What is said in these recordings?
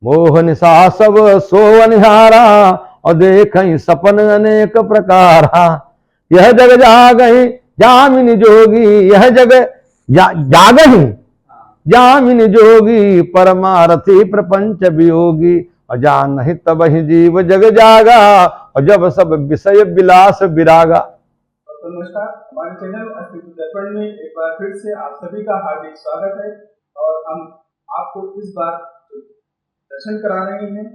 मोह निशा सब सोवन निहारा, और देखई सपन अनेक प्रकार। यह जग जागहि जामिन जोगी, यह जग जागहि जामिन जोगी, परमारथी प्रपंच वियोगी। और जान नहीं तब ही जीव जग जागा, और जब सब विषय विलास विरागा। तो नमस्कार, हमारे चैनल अस्तित्व दर्पण में एक बार फिर से आप सभी का हार्दिक स्वागत है। और हम आपको इस बार दर्शन करा रहे हैं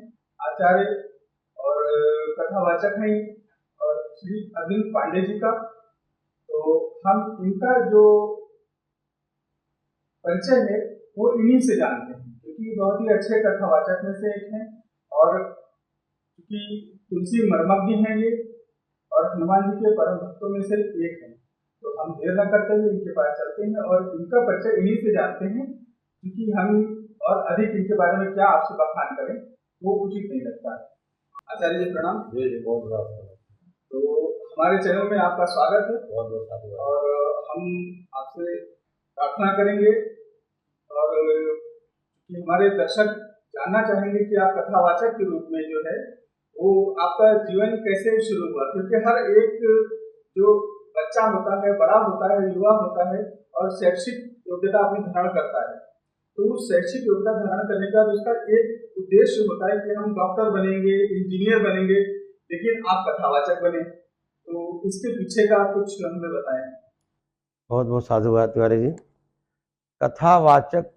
आचार्य और कथावाचक हैं और श्री अरविंद पांडे जी का। तो हम इनका जो परिचय है वो इन्हीं से जानते हैं, क्योंकि बहुत ही अच्छे कथावाचक में से एक हैं और क्योंकि तुलसी मर्मज्ञ हैं ये और हनुमान जी के परम भक्तों में से एक हैं। तो हम देर न करते हुए इनके पास चलते हैं और इनका परिचय इन्हीं से जानते हैं, क्योंकि हम और अधिक इनके बारे में क्या आपसे बखान करें वो उचित नहीं लगता। आचार्य जी प्रणाम। जी बहुत बहुत। तो हमारे चैनल में आपका स्वागत है बहुत बहुत। और हम आपसे प्रार्थना करेंगे और हमारे दर्शक जानना चाहेंगे कि आप कथावाचक के रूप में जो है वो आपका जीवन कैसे शुरू हुआ, क्योंकि हर एक जो बच्चा होता है, बड़ा होता है, युवा होता है और शैक्षिक योग्यता अपनी धारण करता है, तो उस शैक्षिक योग्यता धारण करने का उसका एक उद्देश्य होता है कि हम डॉक्टर बनेंगे, इंजीनियर बनेंगे, लेकिन आप कथावाचक बने, तो इसके पीछे का कुछ हमें बताएं। बहुत बहुत साधुवाद तिवारी जी। कथावाचक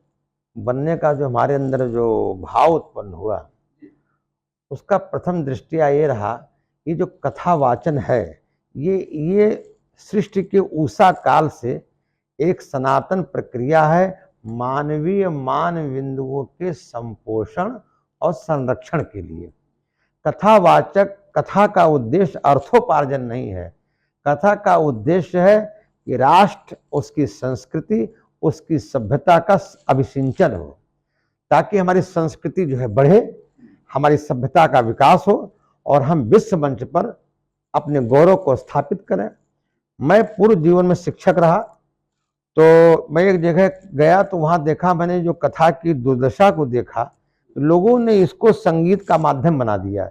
बनने का जो हमारे अंदर जो भाव उत्पन्न हुआ, उसका प्रथम दृष्टिया ये रहा कि जो कथावाचन है ये सृष्टि के उषा काल से एक सनातन प्रक्रिया है, मानवीय मान बिंदुओं के संपोषण और संरक्षण के लिए। कथावाचक, कथा का उद्देश्य अर्थोपार्जन नहीं है। कथा का उद्देश्य है कि राष्ट्र, उसकी संस्कृति, उसकी सभ्यता का अभिसिंचन हो, ताकि हमारी संस्कृति जो है बढ़े, हमारी सभ्यता का विकास हो और हम विश्व मंच पर अपने गौरव को स्थापित करें। मैं पूर्व जीवन में शिक्षक रहा, तो मैं एक जगह गया तो वहां देखा, मैंने जो कथा की दुर्दशा को देखा, तो लोगों ने इसको संगीत का माध्यम बना दिया।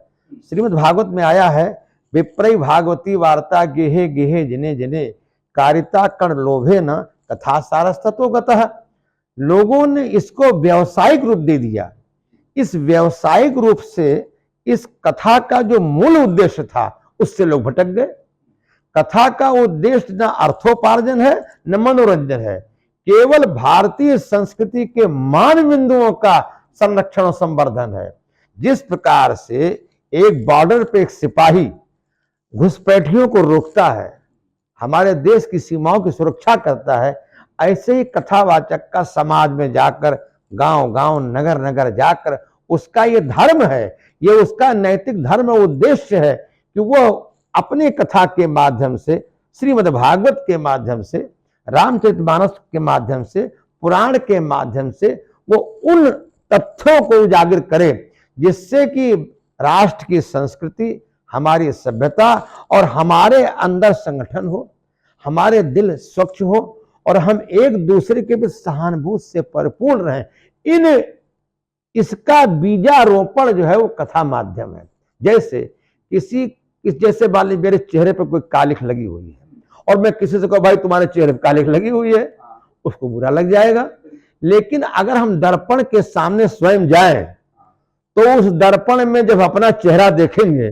श्रीमद् भागवत में आया है, विप्रई भागवती वार्ता गेहे गेहे जिने जिने, कारिता कण लोभे न कथा सारस्ततो गतः। लोगों ने इसको व्यावसायिक रूप दे दिया। इस व्यावसायिक रूप से इस कथा का जो मूल उद्देश्य था उससे लोग भटक गए। कथा का उद्देश्य न अर्थोपार्जन है न मनोरंजन है, केवल भारतीय संस्कृति के मान बिंदुओं का संरक्षण और संवर्धन है। जिस प्रकार से एक बॉर्डर पे एक सिपाही घुसपैठियों को रोकता है, हमारे देश की सीमाओं की सुरक्षा करता है, ऐसे ही कथावाचक का समाज में जाकर, गांव गांव, नगर नगर जाकर, उसका ये धर्म है, ये उसका नैतिक धर्म उद्देश्य है कि वो अपने कथा के माध्यम से, श्रीमद् भागवत के माध्यम से, रामचरितमानस के माध्यम से, पुराण के माध्यम से वो उन तथ्यों को उजागर करे जिससे कि राष्ट्र की संस्कृति, हमारी सभ्यता और हमारे अंदर संगठन हो, हमारे दिल स्वच्छ हो और हम एक दूसरे के प्रति सहानुभूति से परिपूर्ण रहें। इसका बीजारोपण जो है वो कथा माध्यम है। जैसे जैसे वाले मेरे चेहरे पर कोई कालिख लगी हुई है और मैं किसी से कहूं भाई तुम्हारे चेहरे पर कालिख लगी हुई है, उसको बुरा लग जाएगा। लेकिन अगर हम दर्पण के सामने स्वयं जाएं तो उस दर्पण में जब अपना चेहरा देखेंगे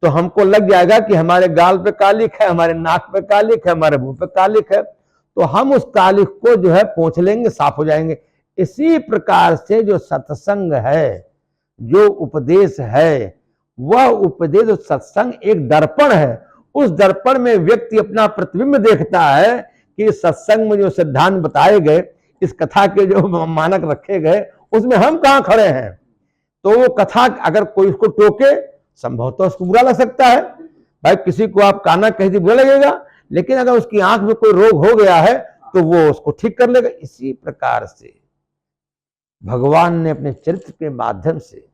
तो हमको लग जाएगा कि हमारे गाल पे कालिख है, हमारे नाक पे कालिख है, हमारे मुंह पे कालिख है, तो हम उस कालिख को जो है पोंछ लेंगे, साफ हो जाएंगे। इसी प्रकार से जो सत्संग है, जो उपदेश है, वह उपदेश, सत्संग एक दर्पण है। उस दर्पण में व्यक्ति अपना प्रतिबिंब देखता है कि सत्संग में जो सिद्धांत बताए गए, इस कथा के जो मानक रखे गए, उसमें हम कहां खड़े हैं। तो वो कथा अगर कोई उसको टोके, संभवतः उसको बुरा लग सकता है। भाई किसी को आप काना कह दी बुरा लगेगा, लेकिन अगर उसकी आंख में कोई रोग हो गया है तो वो उसको ठीक कर लेगा। इसी प्रकार से भगवान ने अपने चरित्र के माध्यम से,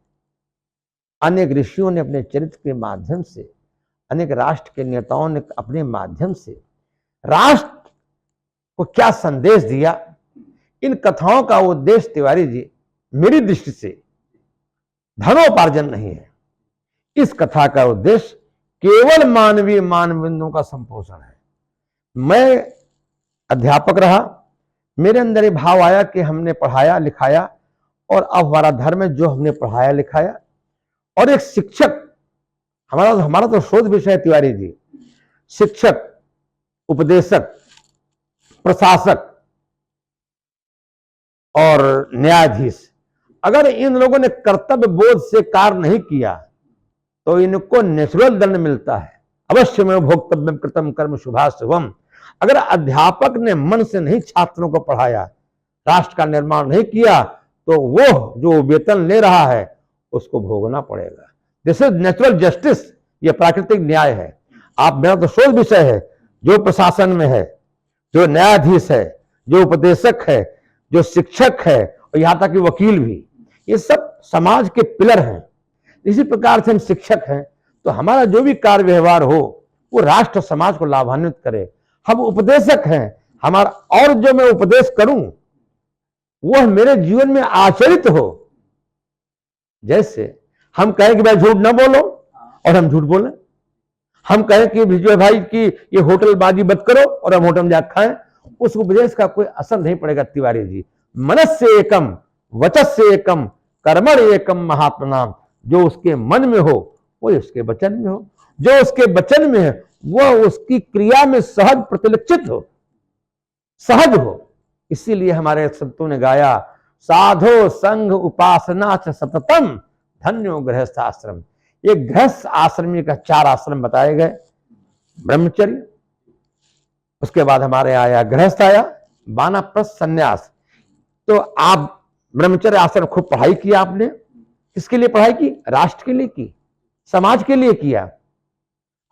अनेक ऋषियों ने अपने चरित्र के माध्यम से, अनेक राष्ट्र के नेताओं ने अपने माध्यम से राष्ट्र को क्या संदेश दिया। इन कथाओं का उद्देश्य तिवारी जी, मेरी दृष्टि से धनोपार्जन नहीं है। इस कथा का उद्देश्य केवल मानवीय मानबिंदुओं का संपोषण है। मैं अध्यापक रहा, मेरे अंदर ये भाव आया कि हमने पढ़ाया लिखाया और अब हमारा धर्म है जो हमने पढ़ाया लिखाया, और एक शिक्षक, हमारा तो शोध विषय है तिवारी जी, शिक्षक, उपदेशक, प्रशासक और न्यायाधीश, अगर इन लोगों ने कर्तव्य बोध से कार्य नहीं किया तो इनको नेचुरल दंड मिलता है। अवश्य में भोक्तव्यम कृतम कर्म शुभाशुभम। अगर अध्यापक ने मन से नहीं छात्रों को पढ़ाया, राष्ट्र का निर्माण नहीं किया, तो वो जो वेतन ले रहा है उसको भोगना पड़ेगा। दिस इज नेचुरल जस्टिस, ये प्राकृतिक न्याय है। आप, मेरा तो शोध विषय है, जो प्रशासन में है, जो न्यायाधीश है, जो उपदेशक है, जो शिक्षक है, और यहां तक कि वकील भी, ये सब समाज के पिलर हैं। इसी प्रकार से हम शिक्षक हैं तो हमारा जो भी कार्य व्यवहार हो वो राष्ट्र समाज को लाभान्वित करे। हम उपदेशक हैं, हमारा, और जो मैं उपदेश करूं वह मेरे जीवन में आचरित हो। जैसे हम कहें कि भाई झूठ ना बोलो और हम झूठ बोलें, हम कहें कि विजय भाई की ये होटलबाजी मत करो और हम होटल में जाकर खाएं, उस उपदेश का कोई असर नहीं पड़ेगा। तिवारी जी, मनस्य एकम वचस्य एकम कर्मण एकम महात्मनाम। जो उसके मन में हो वो उसके वचन में हो, जो उसके वचन में है वह उसकी क्रिया में सहज प्रतिलक्षित हो, सहज हो। इसीलिए हमारे संतों ने गाया, साधो संघ उपासना च सततम धन्यो गृहस्थ आश्रम। ये गृहस्थ आश्रमी का 4 आश्रम बताए गए। ब्रह्मचर्य, उसके बाद हमारे आया गृहस्थ, आया वानप्रस्थ, संन्यास। तो आप ब्रह्मचर्य आश्रम खूब पढ़ाई की आपने, किसके लिए पढ़ाई की? राष्ट्र के लिए की, समाज के लिए किया।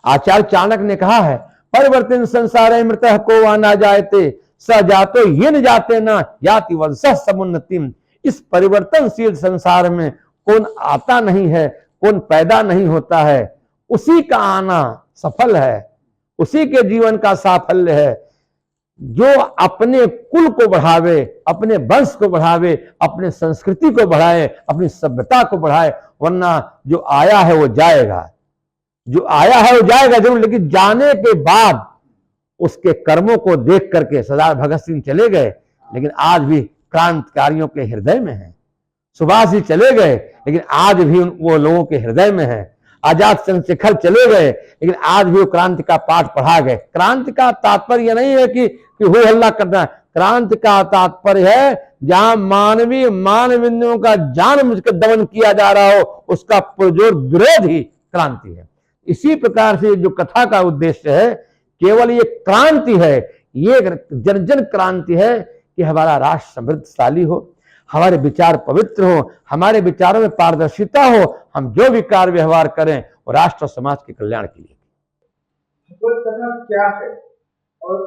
आचार्य चाणक्य ने कहा है, परिवर्तन संसार मृत को आना जायते स जातो ये न जाते ना याति वंश समुन्नतिम। इस परिवर्तनशील संसार में कौन आता नहीं है, कौन पैदा नहीं होता है, उसी का आना सफल है, उसी के जीवन का साफल्य है। जो अपने कुल को बढ़ावे, अपने वंश को बढ़ावे, अपने संस्कृति को बढ़ाए, अपनी सभ्यता को बढ़ाए, वरना जो आया है वो जाएगा, जो आया है वो जाएगा जरूर, लेकिन जाने के बाद उसके कर्मों को देख करके सरदार भगत सिंह चले गए, लेकिन आज भी क्रांतिकारियों के हृदय में है। सुभाष जी चले गए, लेकिन आज भी वो लोगों के हृदय में है। आजाद चंद्रशेखर चले गए, लेकिन आज भी वो क्रांति का पाठ पढ़ा गए। क्रांति का तात्पर्य नहीं है कि हो हल्ला करना। क्रांति का तात्पर्य है जहां मानवीय मानविंदुओं का जानबूझकर दमन किया जा रहा हो, उसका पुरजोर विरोध ही क्रांति है। इसी प्रकार से जो कथा का उद्देश्य है, केवल ये क्रांति है, ये जन जन क्रांति है कि हमारा राष्ट्र समृद्धशाली हो, हमारे विचार पवित्र हो, हमारे विचारों में पारदर्शिता हो, हम जो भी कार्य व्यवहार करें वो राष्ट्र और समाज के कल्याण के लिए। भगवत कथा क्या है, और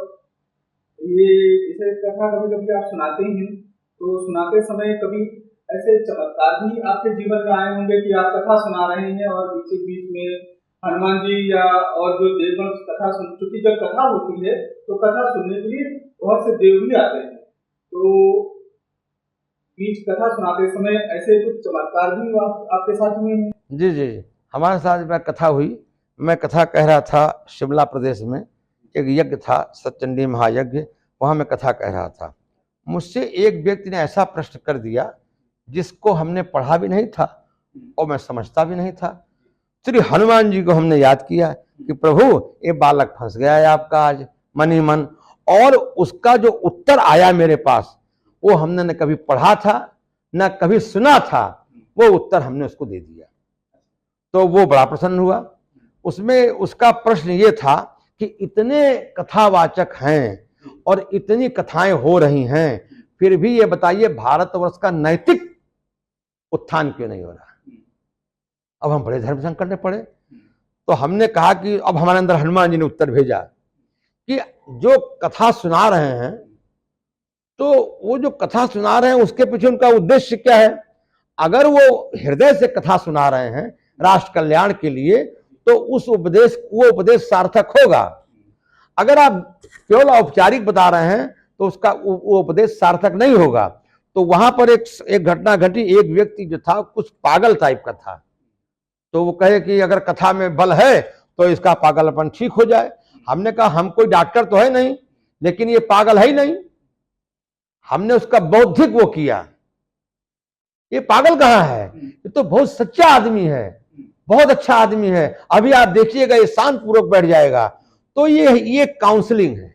ये इसे कथा कभी कभी आप सुनाते हैं, तो सुनाते समय कभी ऐसे चमत्कार भी आपके जीवन में आए होंगे कि आप कथा सुना रहे हैं और बीच बीच में हनुमान जी या और जो देवगण कथा सुन, चूंकि जब कथा होती है तो कथा सुनने के लिए बहुत से देव भी आते हैं, तो बीच कथा सुनाते समय ऐसे कुछ चमत्कार भी आपके साथ हुए हैं? जी जी, हमारे साथ में कथा हुई। मैं कथा कह रहा था, शिमला प्रदेश में एक यज्ञ था, सतचंडी महायज्ञ, वहां मैं कथा कह रहा था। मुझसे एक व्यक्ति ने ऐसा प्रश्न कर दिया जिसको हमने पढ़ा भी नहीं था और मैं समझता भी नहीं था। श्री हनुमान जी को हमने याद किया कि प्रभु ये बालक फंस गया है आपका आज मन ही मन, और उसका जो उत्तर आया मेरे पास वो हमने न कभी पढ़ा था न कभी सुना था, वो उत्तर हमने उसको दे दिया। तो वो बड़ा प्रसन्न हुआ। उसमें उसका प्रश्न ये था कि इतने कथावाचक हैं और इतनी कथाएं हो रही हैं, फिर भी ये बताइए भारतवर्ष का नैतिक उत्थान क्यों नहीं हो रहा। अब हम बड़े धर्म संकट में पड़े, तो हमने कहा कि अब हमारे अंदर हनुमान जी ने उत्तर भेजा कि जो कथा सुना रहे हैं, तो वो जो कथा सुना रहे हैं उसके पीछे उनका उद्देश्य क्या है। अगर वो हृदय से कथा सुना रहे हैं राष्ट्र कल्याण के लिए, तो वो उपदेश सार्थक होगा। अगर आप केवल औपचारिक बता रहे हैं तो उसका वो उपदेश सार्थक नहीं होगा। तो वहां पर एक घटना घटी। एक व्यक्ति जो था कुछ पागल टाइप का था, तो वो कहे कि अगर कथा में बल है तो इसका पागलपन ठीक हो जाए। हमने कहा हम कोई डॉक्टर तो है नहीं, लेकिन ये पागल है ही नहीं। हमने उसका बौद्धिक वो किया, ये पागल कहाँ है, ये तो बहुत सच्चा आदमी है, बहुत अच्छा आदमी है, अभी आप देखिएगा ये शांत पूर्वक बैठ जाएगा। तो ये काउंसलिंग है।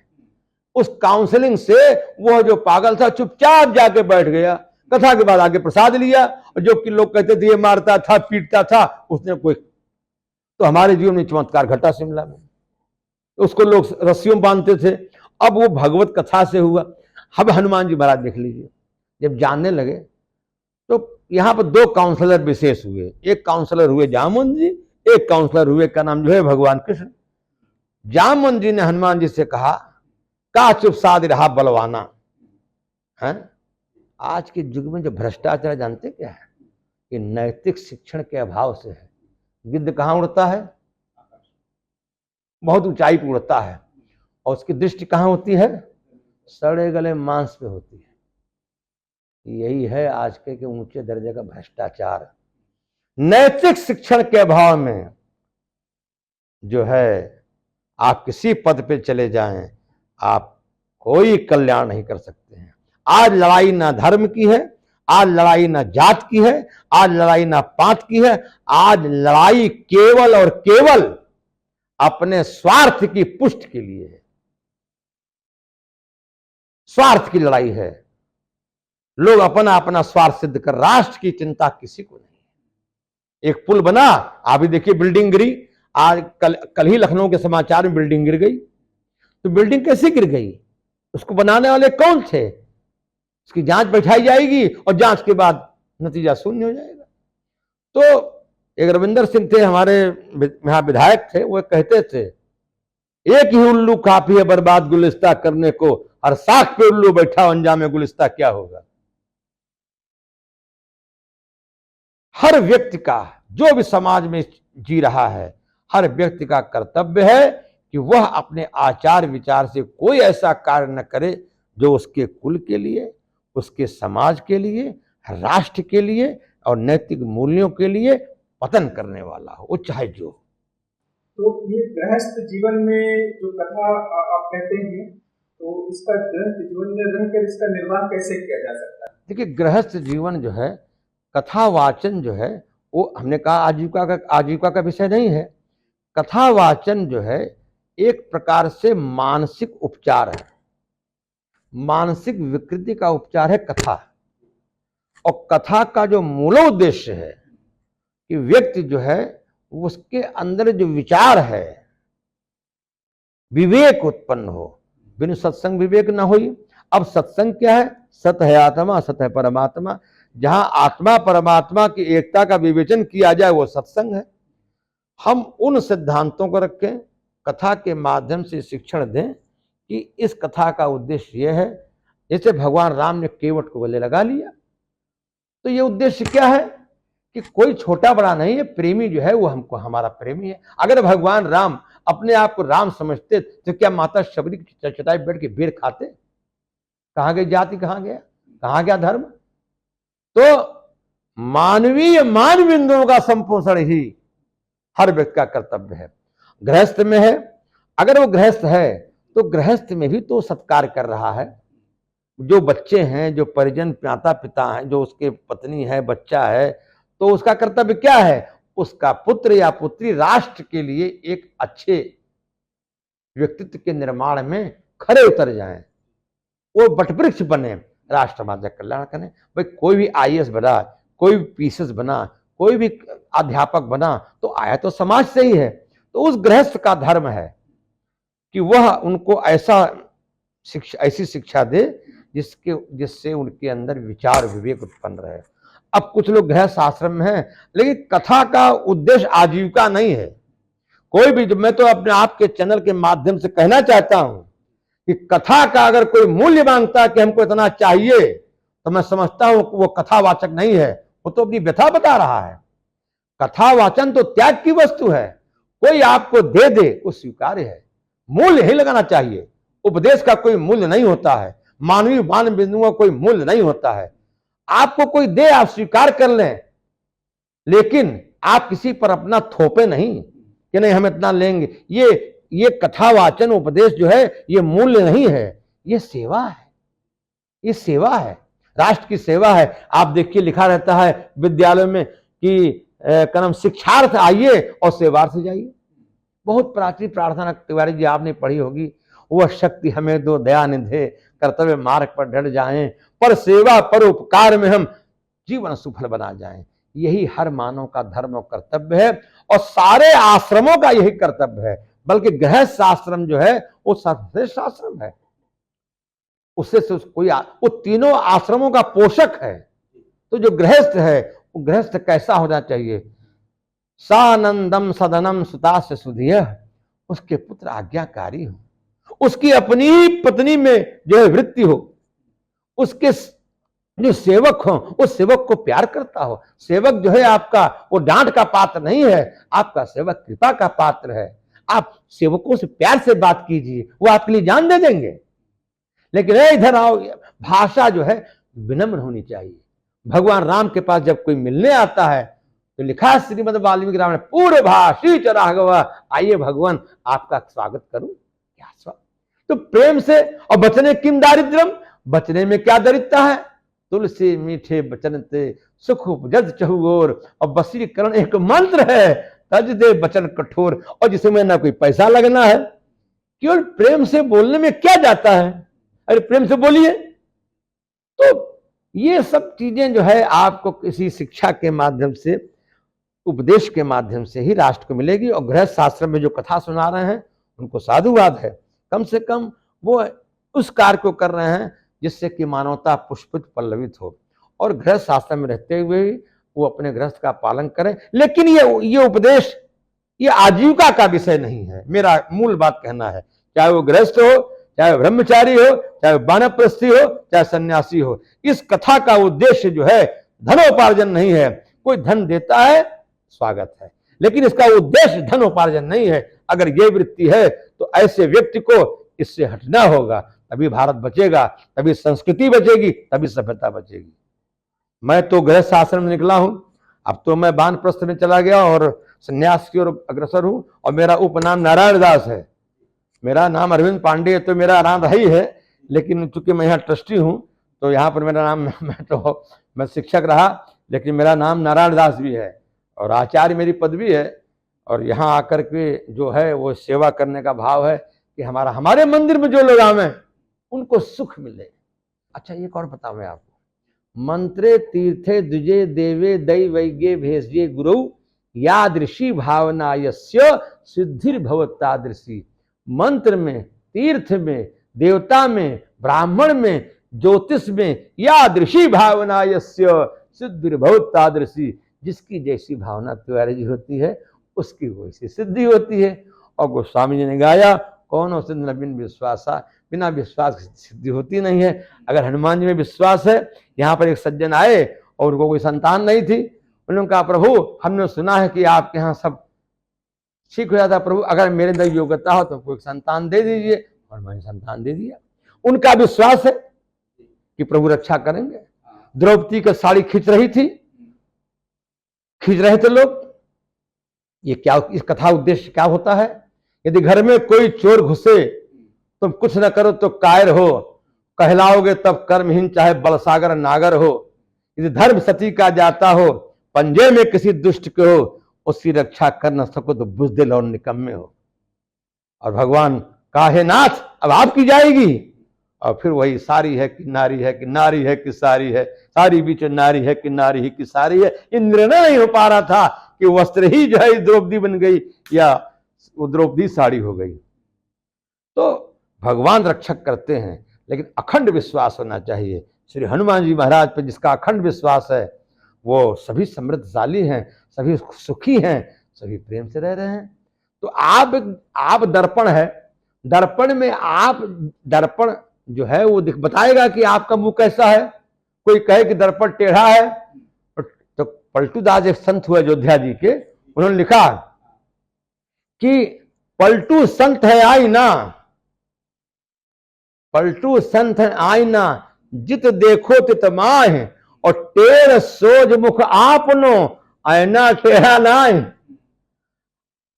उस काउंसलिंग से वह जो पागल था चुपचाप जाके बैठ गया। कथा के बाद आगे प्रसाद लिया, और जो कि लोग कहते थे ये मारता था पीटता था, उसने कोई। तो हमारे जीवन में चमत्कार घटा शिमला में, उसको लोग रस्सियों बांधते थे। अब वो भगवत कथा से हुआ। अब हनुमान जी महाराज देख लीजिए, जब जानने लगे तो यहां पर दो काउंसलर विशेष हुए। एक काउंसलर हुए जामुन जी, एक काउंसलर हुए का नाम जो है भगवान कृष्ण। जामुन जी ने हनुमान जी से कहा, का चुप साध रहा बलवाना है। आज के युग में जो भ्रष्टाचार जानते क्या है, ये नैतिक शिक्षण के अभाव से है। गिद्ध कहां उड़ता है, बहुत ऊंचाई पर उड़ता है, और उसकी दृष्टि कहां होती है, सड़े गले मांस पे होती है। यही है आज के ऊंचे दर्जे का भ्रष्टाचार। नैतिक शिक्षण के अभाव में जो है आप किसी पद पे चले जाएं, आप कोई कल्याण नहीं कर सकते हैं। आज लड़ाई ना धर्म की है, आज लड़ाई ना जात की है, आज लड़ाई ना पात की है, आज लड़ाई केवल और केवल अपने स्वार्थ की पुष्टि के लिए है। स्वार्थ की लड़ाई है। लोग अपना अपना स्वार्थ सिद्ध कर, राष्ट्र की चिंता किसी को नहीं। एक पुल बना, अभी देखिए बिल्डिंग गिरी। आज कल ही लखनऊ के समाचार में बिल्डिंग गिर गई। तो बिल्डिंग कैसे गिर गई, उसको बनाने वाले कौन थे, उसकी जांच बैठाई जाएगी और जांच के बाद नतीजा शून्य हो जाएगा। तो एक रविंदर सिंह थे हमारे यहाँ विधायक थे, वो कहते थे एक ही उल्लू काफी है बर्बाद गुलिस्ता करने को, और साख पे उल्लू बैठा अंजाम में गुलिस्ता क्या होगा। हर व्यक्ति का, जो भी समाज में जी रहा है, हर व्यक्ति का कर्तव्य है कि वह अपने आचार विचार से कोई ऐसा कार्य न करे जो उसके कुल के लिए, उसके समाज के लिए, राष्ट्र के लिए और नैतिक मूल्यों के लिए पतन करने वाला हो, वो चाहे जो। तो ये गृहस्थ जीवन में जो कथा आप कहते हैं, तो इसका गृहस्थ जीवन में रहकर इसका निर्वाह कैसे किया जा सकता है? देखिए, गृहस्थ जीवन जो है, कथा वाचन जो है, वो हमने कहा आजीविका का विषय नहीं है। कथा वाचन जो है एक प्रकार से मानसिक उपचार है, मानसिक विकृति का उपचार है कथा। और कथा का जो मूल उद्देश्य है कि व्यक्ति जो है उसके अंदर जो विचार है, विवेक उत्पन्न हो। बिन सत्संग विवेक न होई। अब सत्संग क्या है, सत है आत्मा, सत है परमात्मा। जहां आत्मा परमात्मा की एकता का विवेचन किया जाए वो सत्संग है। हम उन सिद्धांतों को रखें, कथा के माध्यम से शिक्षण दें कि इस कथा का उद्देश्य यह है। जैसे भगवान राम ने केवट को गले लगा लिया, तो ये उद्देश्य क्या है कि कोई छोटा बड़ा नहीं है, प्रेमी जो है वो हमको हमारा प्रेमी है। अगर भगवान राम अपने आप को राम समझते तो क्या माता शबरी की चटाई बैठ के बेर खाते? कहां गई जाति, कहां गया धर्म? तो मानवीय मान बिंदुओं का संपोषण ही हर व्यक्ति का कर्तव्य है। गृहस्थ में है, अगर वो गृहस्थ है तो गृहस्थ में भी तो सत्कार कर रहा है। जो बच्चे हैं, जो परिजन माता पिता हैं, जो उसके पत्नी है, बच्चा है, तो उसका कर्तव्य क्या है, उसका पुत्र या पुत्री राष्ट्र के लिए एक अच्छे व्यक्तित्व के निर्माण में खरे उतर जाएं, वो वटवृक्ष बने, राष्ट्र समाज का कल्याण करें। भाई कोई भी IAS बना, कोई भी PCS बना, कोई भी अध्यापक बना, तो आया तो समाज से ही है। तो उस गृहस्थ का धर्म है कि वह उनको ऐसी शिक्षा दे जिससे उनके अंदर विचार विवेक उत्पन्न रहे। अब कुछ लोग गृहस्थ आश्रम में हैं, लेकिन कथा का उद्देश्य आजीविका नहीं है। कोई भी, मैं तो अपने आपके चैनल के माध्यम से कहना चाहता हूं कि कथा का अगर कोई मूल्य मांगता है कि हमको इतना चाहिए, तो मैं समझता हूं वो कथावाचक नहीं है, वो तो अपनी व्यथा बता रहा है। कथावाचन तो त्याग की वस्तु है। कोई आपको दे दे वो स्वीकार्य है, मूल्य ही लगाना चाहिए। उपदेश का कोई मूल्य नहीं होता है, मानवीय मान बिंदुओं का कोई मूल्य नहीं होता है। आपको कोई दे आप स्वीकार कर लें, लेकिन आप किसी पर अपना थोपे नहीं कि नहीं हम इतना लेंगे। ये कथावाचन उपदेश जो है ये मूल्य नहीं है, ये सेवा है, ये सेवा है, राष्ट्र की सेवा है। आप देखिए लिखा रहता है विद्यालय में कि कर्म शिक्षार्थ आइए और सेवार्थ जाइए। बहुत प्राचीन प्रार्थना तिवारी जी आपने पढ़ी होगी, वह शक्ति हमें दो दया निधे, कर्तव्य मार्ग पर डट जाएं, पर सेवा पर उपकार में हम जीवन सुफल बना जाएं। यही हर मानव का धर्म और कर्तव्य है, और सारे आश्रमों का यही कर्तव्य है। बल्कि गृहस्थ आश्रम जो है वो सर्वश्रेष्ठ आश्रम है, उससे कोई वो तीनों आश्रमों का पोषक है। तो जो गृहस्थ है वो गृहस्थ कैसा होना चाहिए? सानंदम सदनम सुतास्य सुधिय, उसके पुत्र आज्ञाकारी हो, उसकी अपनी पत्नी में जो है वृत्ति हो, उसके जो सेवक हो उस सेवक को प्यार करता हो। सेवक जो है आपका वो डांट का पात्र नहीं है, आपका सेवक कृपा का पात्र है। आप सेवकों से प्यार से बात कीजिए, वो आपके लिए जान दे देंगे। लेकिन इधर आओ, भाषा जो है विनम्र होनी चाहिए। भगवान राम के पास जब कोई मिलने आता है तो लिखा है श्रीमद् वाल्मीकि रामायण पूर्व भाषी च राघव, आइए भगवान आपका स्वागत करूं, क्या स्वागत। तो प्रेम से, और बचने किम दारिद्रम, बचने में क्या दरिद्रता है? तुलसी मीठे बचन ते सुख उपजत चहुओर, और वशीकरण एक मंत्र है, तज दे बचन कठोर, और जिसमें ना कोई पैसा लगना है, केवल प्रेम से बोलने में क्या जाता है? अरे प्रेम से बोलिए। तो ये सब चीजें जो है आपको किसी शिक्षा के माध्यम से, उपदेश के माध्यम से ही राष्ट्र को मिलेगी। और गृहस्थ शास्त्र में जो कथा सुना रहे हैं उनको साधुवाद है, कम से कम वो उस कार्य को कर रहे हैं जिससे कि मानवता पुष्पित पल्लवित हो। और गृहस्थ शास्त्र में रहते हुए ही वो अपने गृहस्थ का पालन करें। लेकिन ये उपदेश ये आजीविका का विषय नहीं है, मेरा मूल बात कहना है। चाहे वो गृहस्थ हो, चाहे ब्रह्मचारी हो, चाहे वानप्रस्थी हो, चाहे सन्यासी हो, इस कथा का उद्देश्य जो है धनोपार्जन नहीं है। कोई धन देता है स्वागत है, लेकिन इसका उद्देश्य धनोपार्जन नहीं है। अगर ये वृत्ति है तो ऐसे व्यक्ति को इससे हटना होगा, तभी भारत बचेगा, तभी संस्कृति बचेगी, तभी सभ्यता बचेगी। मैं तो गृहस्थ आश्रम में निकला हूं, अब तो मैं वानप्रस्थ में चला गया और संन्यास की ओर अग्रसर हूं। और मेरा उपनाम नारायण दास है, मेरा नाम अरविंद पांडे तो मेरा नाम रही है, लेकिन चूंकि मैं यहाँ ट्रस्टी हूँ तो यहाँ पर मेरा नाम मैं शिक्षक रहा, लेकिन मेरा नाम नारायण दास भी है और आचार्य मेरी पदवी है। और यहाँ आकर के जो है वो सेवा करने का भाव है कि हमारे मंदिर में जो लोग आवे उनको सुख मिले। अच्छा एक और बताऊं मैं आपको, मंत्रे तीर्थे द्विजे देवे दैवैगे भेषजे गुरु यादृशी भावना यस्य सिद्धिर्भवतादृशी। मंत्र में, तीर्थ में, देवता में, ब्राह्मण में, ज्योतिष में यादृशी भावना यस्य सिद्धिर्भवतादृशी, जिसकी जैसी भावना तिवारी जी होती है उसकी वैसी सिद्धि होती है। और गोस्वामी जी ने गाया, कौन सिद्ध न बिन विश्वासा, बिना विश्वास की सिद्धि होती नहीं है। अगर हनुमान जी में विश्वास है, यहाँ पर एक सज्जन आए और उनको कोई संतान नहीं थी, उन्होंने कहा प्रभु हमने सुना है कि आपके यहाँ सब ठीक हो जाता, प्रभु अगर मेरे अंदर योग्यता हो तो कोई संतान दे दीजिए, और मैंने संतान दे दिया। उनका विश्वास है कि प्रभु रक्षा करेंगे। द्रौपदी का साड़ी खींच रही थी, खींच रहे थे लोग, ये क्या, इस कथा उद्देश्य क्या होता है? यदि घर में कोई चोर घुसे तुम कुछ न करो तो कायर हो, कहलाओगे तब कर्महीन चाहे बलसागर नागर हो। यदि धर्म सती का जाता हो, पंजे में किसी दुष्ट के हो, उसकी रक्षा कर न सको तो बुजदिल और निकम्मे हो। और भगवान काहे नाथ अब आपकी जाएगी। और फिर वही सारी है कि नारी है कि नारी है कि सारी है, सारी बीच नारी है कि नारी ही कि सारी है। ये निर्णय नहीं हो पा रहा था कि वस्त्र ही जो है द्रौपदी बन गई या वो द्रौपदी साड़ी हो गई। तो भगवान रक्षक करते हैं, लेकिन अखंड विश्वास होना चाहिए। श्री हनुमान जी महाराज पर जिसका अखंड विश्वास है वो सभी समृद्धशाली हैं, सभी सुखी हैं, सभी प्रेम से रह रहे हैं। तो आप दर्पण है, दर्पण में आप दर्पण जो है वो बताएगा कि आपका मुंह कैसा है। कोई कहे कि दर्पण टेढ़ा है, तो पलटू दास एक संत हुए अयोध्या जी के, उन्होंने लिखा कि पलटू संत है आईना, पलटू संत है आईना, जित देखो तित माह, और टेढ़ सोज मुख आपनो, आईना टेढ़ा नाई।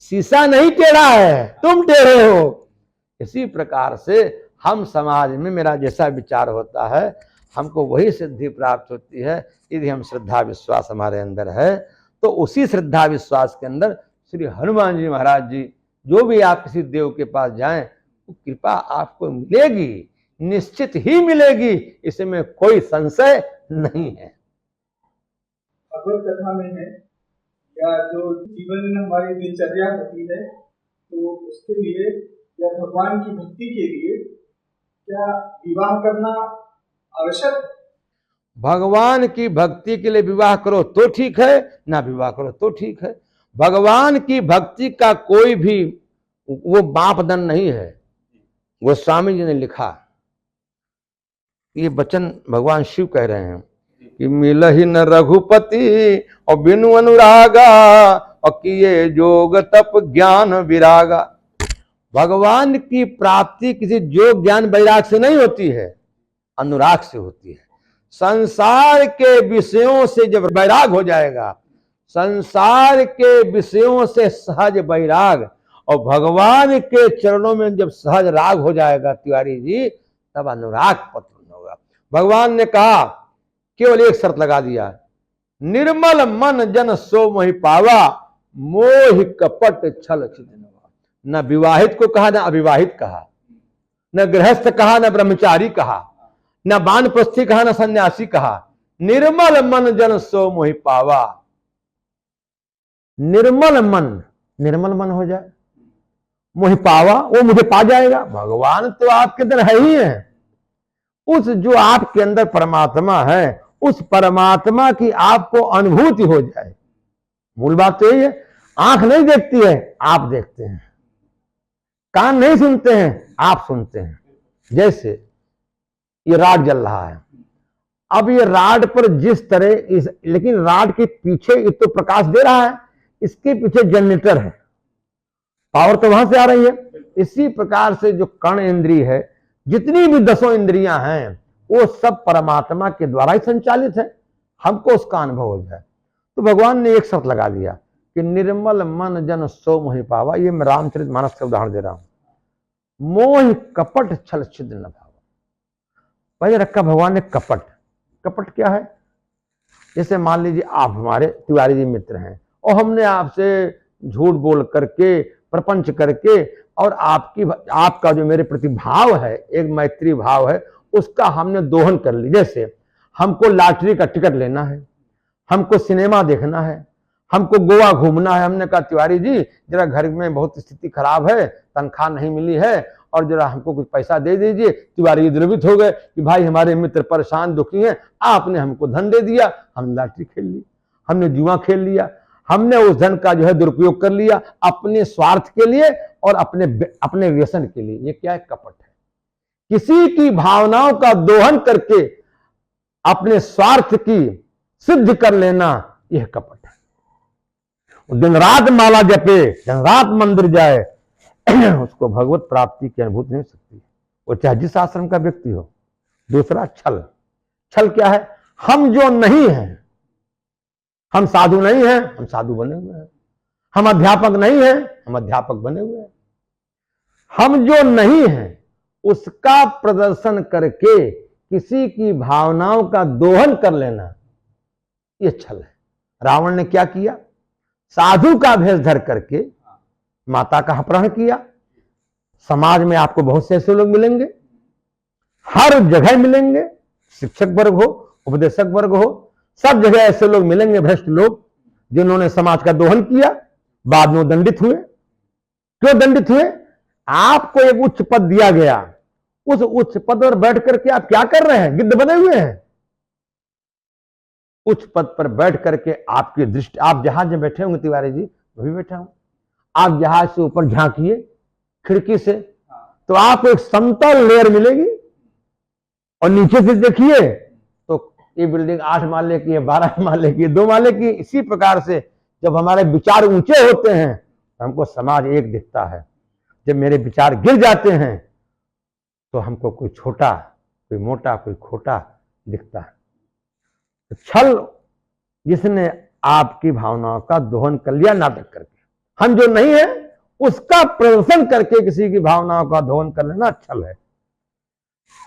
शीशा नहीं टेढ़ा है, तुम टेढ़े हो। इसी प्रकार से हम समाज में मेरा जैसा विचार होता है, हमको वही सिद्धि प्राप्त होती है यदि हम श्रद्धा विश्वास हमारे अंदर है। तो उसी श्रद्धा विश्वास के अंदर श्री हनुमान जी महाराज जी, जो भी आप किसी देव के पास जाएं, वो कृपा आपको मिलेगी, निश्चित ही मिलेगी, इसमें कोई संशय नहीं है। भगवत कथा में है या जो जीवन में हमारी दिनचर्या होती है, तो उसके लिए या भगवान की भक्ति के लिए क्या विवाह करना आवश्यक? भगवान की भक्ति के लिए विवाह करो तो ठीक है, ना विवाह करो तो ठीक है। भगवान की भक्ति का कोई भी वो मापदंड नहीं है। गोस्वामी जी ने लिखा, ये वचन भगवान शिव कह रहे हैं कि मिलहि न रघुपति और बिनु अनुरागा, और किए जोग तप ज्ञान विरागा। भगवान की प्राप्ति किसी जोग ज्ञान वैराग से नहीं होती है, अनुराग से होती है। संसार के विषयों से जब वैराग हो जाएगा, संसार के विषयों से सहज वैराग, और भगवान के चरणों में जब सहज राग हो जाएगा तिवारी जी, तब अनुराग पत्र होगा। भगवान ने कहा, केवल एक शर्त लगा दिया, निर्मल मन जन सो मोहि पावा, मोहि कपट छल छिद्र। न विवाहित को कहा, न अविवाहित कहा, न गृहस्थ कहा, न ब्रह्मचारी कहा, न वानप्रस्थी कहा, न सन्यासी कहा। निर्मल मन जन सो मोहि पावा। निर्मल मन, निर्मल मन हो जाए, मोहि पावा, वो मुझे पा जाएगा। भगवान तो आपके अंदर है ही है। उस जो आपके अंदर परमात्मा है, उस परमात्मा की आपको अनुभूति हो जाए। मूल बात तो यही है। आंख नहीं देखती है, आप देखते हैं। कान नहीं सुनते हैं, आप सुनते हैं। जैसे ये राड जल रहा है, अब ये राड पर जिस तरह लेकिन राड के पीछे ये तो प्रकाश दे रहा है, इसके पीछे जनरेटर है, पावर तो वहां से आ रही है। इसी प्रकार से जो कर्ण इंद्रिय है, जितनी भी 10 इंद्रियां हैं, वो सब परमात्मा के द्वारा ही संचालित है। हमको उसका अनुभव हो जाए। तो भगवान ने एक शर्त लगा दिया कि निर्मल मन जन सो मोहि पावा। ये मैं रामचरितमानस का उदाहरण दे रहा हूं। मोह कपट छल छिद्र न भावा। पहले रखा भगवान ने कपट। कपट क्या है? जैसे मान लीजिए आप हमारे तिवारी जी मित्र हैं, और हमने आपसे झूठ बोल करके, प्रपंच करके, और आपका जो मेरे प्रति भाव है, एक मैत्री भाव है, उसका हमने दोहन कर ली। जैसे हमको लॉटरी का टिकट लेना है, हमको सिनेमा देखना है, हमको गोवा घूमना है। हमने कहा तिवारी जी जरा घर में बहुत स्थिति खराब है, तनख्वाह नहीं मिली है, और जरा हमको कुछ पैसा दे दीजिए। तिवारी द्रवित हो गए कि भाई हमारे मित्र परेशान दुखी हैं, आपने हमको धन दे दिया। हम लॉटरी खेल ली, हमने जुआ खेल लिया, हमने उस धन का जो है दुरुपयोग कर लिया अपने स्वार्थ के लिए और अपने व्यसन के लिए। ये क्या है? कपट है। किसी की भावनाओं का दोहन करके अपने स्वार्थ की सिद्ध कर लेना, यह कपट है। दिन रात माला जपे, दिन रात मंदिर जाए, उसको भगवत प्राप्ति की अनुभूति नहीं सकती, वो चाहे जिस आश्रम का व्यक्ति हो। दूसरा छल। छल क्या है? हम जो नहीं हैं, हम साधु नहीं हैं, हम साधु बने हुए हैं। हम अध्यापक नहीं हैं, हम अध्यापक बने हुए हैं। हम जो नहीं हैं उसका प्रदर्शन करके किसी की भावनाओं का दोहन कर लेना, यह छल है। रावण ने क्या किया? साधु का भेष धर करके माता का अपहरण किया। समाज में आपको बहुत से ऐसे लोग मिलेंगे, हर जगह मिलेंगे, शिक्षक वर्ग हो, उपदेशक वर्ग हो, सब जगह ऐसे लोग मिलेंगे, भ्रष्ट लोग, जिन्होंने समाज का दोहन किया, बाद में दंडित हुए। क्यों दंडित हुए? आपको एक उच्च पद दिया गया, उस उच्च पद पर बैठ करके आप क्या कर रहे हैं? गिद्ध बने हुए हैं। उच्च पद पर बैठ करके आपकी दृष्टि, आप जहाज में बैठे होंगे तिवारी जी, मैं भी बैठा हूं, आप जहाज से ऊपर झांकिए खिड़की से, तो आपको एक समतल लेयर मिलेगी, और नीचे से देखिए तो ये बिल्डिंग 8 माले की है, 12 माले की है, 2 माले की। इसी प्रकार से जब हमारे विचार ऊंचे होते हैं तो हमको समाज एक दिखता है। जब मेरे विचार गिर जाते हैं तो हमको कोई छोटा, कोई मोटा, कोई खोटा दिखता है। छल जिसने आपकी भावनाओं का दोहन कर लिया नाटक करके। हम जो नहीं है उसका प्रदर्शन करके किसी की भावनाओं का दोहन कर लेना छल है।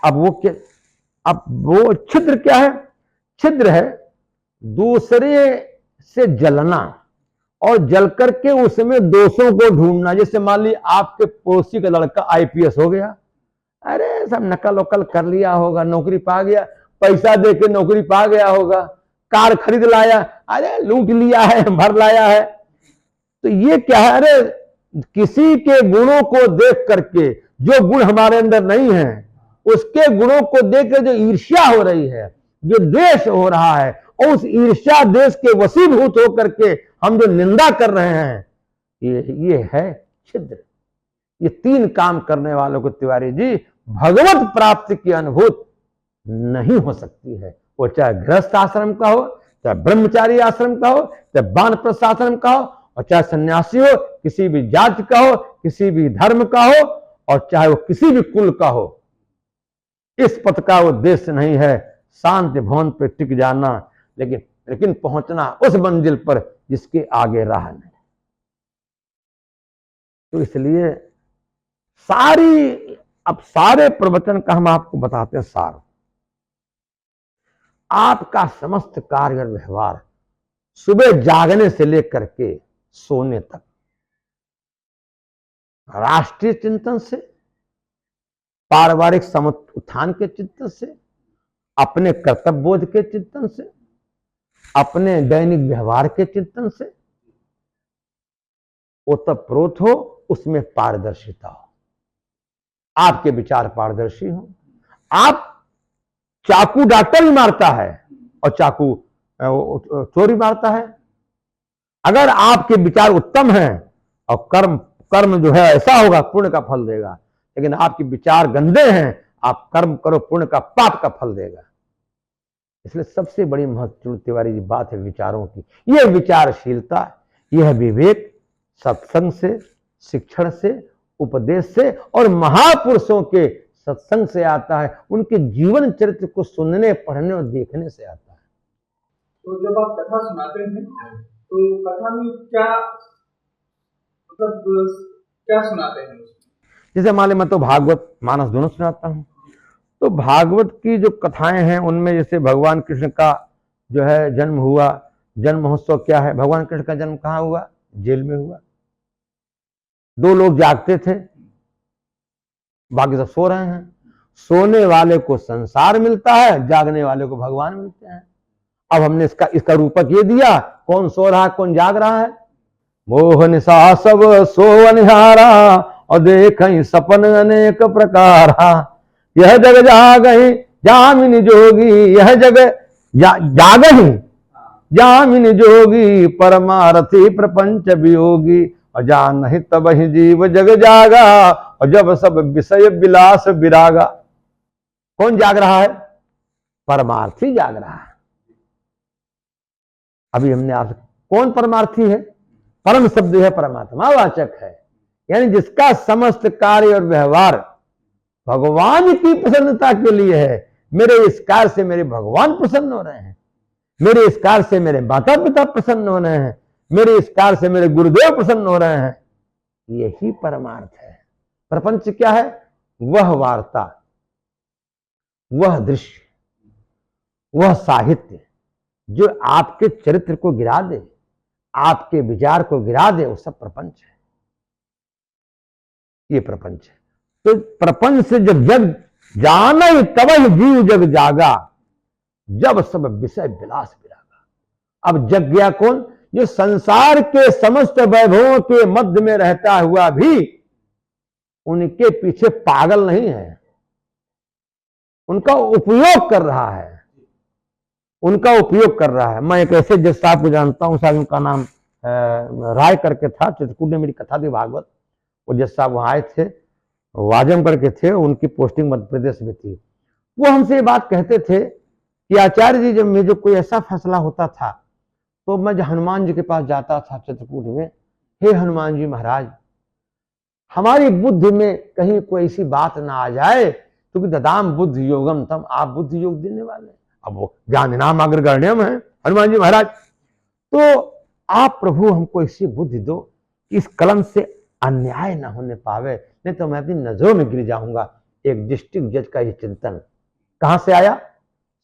अब वो छिद्र क्या है? छिद्र है दूसरे से जलना और जल करके उसमें दोषों को ढूंढना। जैसे मान ली आपके पड़ोसी का लड़का आईपीएस हो गया, अरे सब नकल वकल कर लिया होगा, नौकरी पा गया, पैसा दे के नौकरी पा गया होगा, कार खरीद लाया, अरे लूट लिया है, भर लाया है। तो ये क्या है? अरे किसी के गुणों को देख करके, जो गुण हमारे अंदर नहीं है उसके गुणों को देख कर जो ईर्ष्या हो रही है, जो द्वेष हो रहा है, और उस ईर्ष्या द्वेष के वशीभूत होकर के हम जो निंदा कर रहे हैं, ये है छिद्र। ये तीन काम करने वालों को तिवारी जी भगवत प्राप्ति की अनुभूति नहीं हो सकती है। वो चाहे गृहस्थ आश्रम का हो, चाहे ब्रह्मचारी आश्रम का हो, चाहे वानप्रस्थ आश्रम का हो, और चाहे सन्यासी हो, किसी भी जाति का हो, किसी भी धर्म का हो, और चाहे वो किसी भी कुल का हो। इस पथ का उद्देश्य नहीं है शांति भवन पे टिक जाना, लेकिन पहुंचना उस मंजिल पर जिसके आगे राह नहीं। तो इसलिए सारे प्रवचन का हम आपको बताते हैं सार। आपका समस्त कार्य और व्यवहार सुबह जागने से लेकर के सोने तक राष्ट्रीय चिंतन से, पारिवारिक समुत्थान के चिंतन से, अपने कर्तव्य बोध के चिंतन से, अपने दैनिक व्यवहार के चिंतन से ओतप्रोत हो, उसमें पारदर्शिता हो, आपके विचार पारदर्शी हो। आप चाकू डॉक्टर ही मारता है और चाकू चोरी मारता है। अगर आपके विचार उत्तम हैं और कर्म जो है ऐसा होगा पुण्य का फल देगा, लेकिन आपके विचार गंदे हैं, आप कर्म करो पुण्य का पाप का फल देगा। इसलिए सबसे बड़ी महत्वपूर्ण तिवारी जी बात है विचारों की। यह विचारशीलता, यह विवेक सत्संग से, शिक्षण से, उपदेश से और महापुरुषों के सत्संग से आता है, उनके जीवन चरित्र को सुनने, पढ़ने और देखने से आता है। तो जब आप कथा सुनाते हैं तो कथा में क्या मतलब क्या सुनाते हैं? जैसे मान ली मैं तो भागवत मानस दोनों सुनाता हूँ। तो भागवत की जो कथाएं हैं उनमें जैसे भगवान कृष्ण का जो है जन्म हुआ, जन्म महोत्सव क्या है, भगवान कृष्ण का जन्म कहाँ हुआ? जेल में हुआ। दो लोग जागते थे, बाकी सब सो रहे हैं। सोने वाले को संसार मिलता है, जागने वाले को भगवान मिलते हैं। अब हमने इसका रूपक ये दिया, कौन सो रहा है कौन जाग रहा है। मोह निशा सब सोवनिहारा और देख सपन अनेक प्रकार, यह जग जागहि जामिन जोगी, यह जग जागहि जामिन जोगी, परमारथी प्रपंच वियोगी, और जान नहीं तब ही जीव जग जागा, और जब सब विषय विलास विरागा। कौन जाग रहा है? परमार्थी जाग रहा है। अभी हमने आपसे, कौन परमार्थी है? परम शब्द है परमात्मा वाचक है, यानी जिसका समस्त कार्य और व्यवहार भगवान की प्रसन्नता के लिए है। मेरे इस कार्य से मेरे भगवान प्रसन्न हो रहे हैं, मेरे इस कार्य से मेरे माता पिता प्रसन्न हो रहे हैं, मेरे इस कार्य से मेरे गुरुदेव प्रसन्न हो रहे हैं। यही परमार्थ है। प्रपंच क्या है? वह वार्ता, वह दृश्य, वह साहित्य जो आपके चरित्र को गिरा दे, आपके विचार को गिरा दे, वो सब प्रपंच है। ये प्रपंच है। तो प्रपंच से जब जग जाना तब जीव जग जागा, जब सब विषय विलास विरागा। अब जग गया कौन? जो संसार के समस्त वैभवों के मध्य में रहता हुआ भी उनके पीछे पागल नहीं है, उनका उपयोग कर रहा है, उनका उपयोग कर रहा है। मैं एक ऐसे जज साहब को जानता हूं, शायद उनका नाम राय करके था, चित्रकूट में मेरी कथा थी भागवत। वो जज साहब वहां आए थे, वाजम करके थे, उनकी पोस्टिंग मध्य प्रदेश में थी। वो हमसे ये बात कहते थे कि आचार्य जी, जब मुझे कोई ऐसा फैसला होता था तो मैं हनुमान जी के पास जाता था चित्रकूट में, हे हनुमान जी महाराज, हमारी बुद्धि में कहीं कोई ऐसी बात ना आ जाए, क्योंकि ददाम बुद्धि योगम तम, आप बुद्धि योग देने वाले, अब वो ज्ञान नाम अग्रगण्यम है हनुमान जी महाराज। तो आप प्रभु हमको ऐसी बुद्धि दो कि इस कलम से अन्याय ना होने पावे, नहीं तो मैं अपनी नजरों में गिर जाऊंगा। एक डिस्ट्रिक्ट जज का ये चिंतन कहां से आया?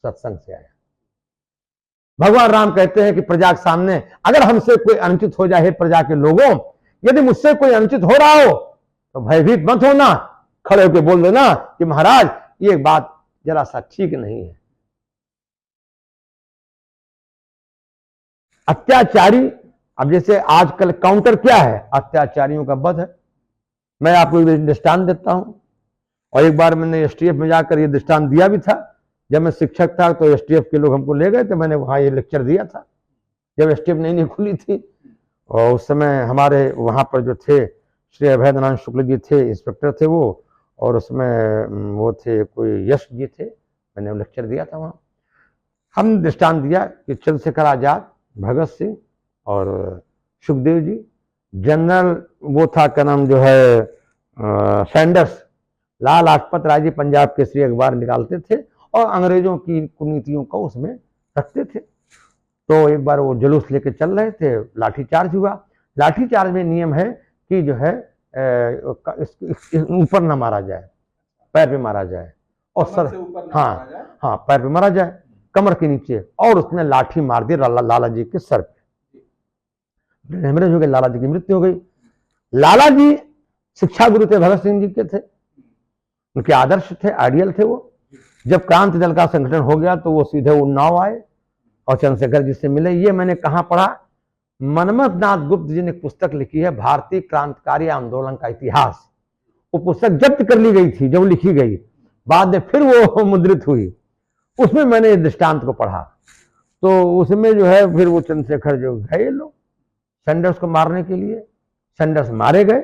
सत्संग से आया। भगवान राम कहते हैं कि प्रजा के सामने अगर हमसे कोई अनुचित हो जाए, प्रजा के लोगों, यदि मुझसे कोई अनुचित हो रहा हो तो भयभीत मत होना, खड़े होकर बोल देना कि महाराज ये बात जरा सा ठीक नहीं है। अत्याचारी, अब जैसे आजकल काउंटर क्या है? अत्याचारियों का वध है। मैं आपको एक दृष्टांत देता हूं, और एक बार मैंने एसटीएफ में जाकर ये दृष्टांत दिया भी था। जब मैं शिक्षक था तो एसटीएफ के लोग हमको ले गए थे, मैंने वहां ये लेक्चर दिया था जब एसटीएफ नई खुली थी। और उस समय हमारे वहां पर जो थे श्री अभयनारायण शुक्ल जी थे, इंस्पेक्टर थे वो, और उसमें वो थे कोई यश जी थे। मैंने लेक्चर दिया था वहां। हम दृष्टांत दिया कि चंद्रशेखर आजाद, भगत सिंह और सुखदेव जी, जनरल वो था क्या नाम जो है सैंडर्स, लाल लाजपत राय जी पंजाब केसरी अखबार निकालते थे और अंग्रेजों की कुनीतियों को उसमें रखते थे। तो एक बार वो जुलूस लेके चल रहे थे, लाठीचार्ज हुआ। लाठीचार्ज में नियम है कि जो है ऊपर ना मारा जाए, पैर पे मारा जाए, और सर, हाँ हाँ, पैर पे मारा जाए, कमर के नीचे। और उसने लाठी मार दी लाला जी के सर पे, हेमरेज हो गए, लाला जी की मृत्यु हो गई। लाला जी शिक्षा गुरु थे, भगत सिंह जी के थे, उनके आदर्श थे, आइडियल थे वो। जब क्रांति दल का संगठन हो गया तो वो सीधे उन्नाव आए और चंद्रशेखर जी से मिले। ये मैंने कहां पढ़ा? मनमथ नाथ गुप्त जी ने एक पुस्तक लिखी है, भारतीय क्रांतिकारी आंदोलन का इतिहास। वो पुस्तक जब्त कर ली गई थी जब लिखी गई, बाद में फिर वो मुद्रित हुई। उसमें मैंने दृष्टांत को पढ़ा, तो उसमें जो है फिर वो चंद्रशेखर जो गए लोग सैंडर्स को मारने के लिए, सैंडर्स मारे गए,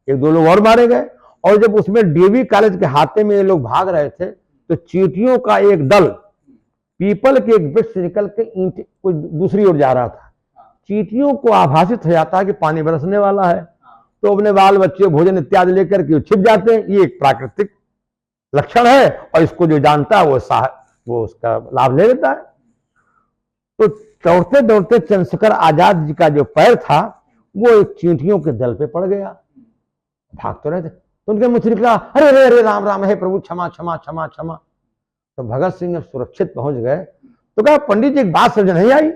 एक दो लोग और मारे गए। और जब उसमें डीवी कॉलेज के हाथे में ये लोग भाग रहे थे तो चींटियों का एक दल पीपल के एक वृक्ष से निकल के ईंट कोई दूसरी ओर जा रहा था। चींटियों को आभासित हो जाता है कि पानी बरसने वाला है, तो अपने बाल बच्चे भोजन इत्यादि लेकर के छिप जाते हैं। ये एक प्राकृतिक लक्षण है, और इसको जो जानता है वो उसका लाभ ले लेता है। तो दौड़ते दौड़ते चंद्रशेखर आजाद जी का जो पैर था वो एक चींटियों के दल पे पड़ गया। भाग तो रहे थे, तो उनके मुंह से निकला, अरे अरे अरे राम राम, है प्रभु क्षमा क्षमा क्षमा क्षमा। तो भगत सिंह जब सुरक्षित पहुंच गए तो कहा, पंडित जी एक बात समझ नहीं आई।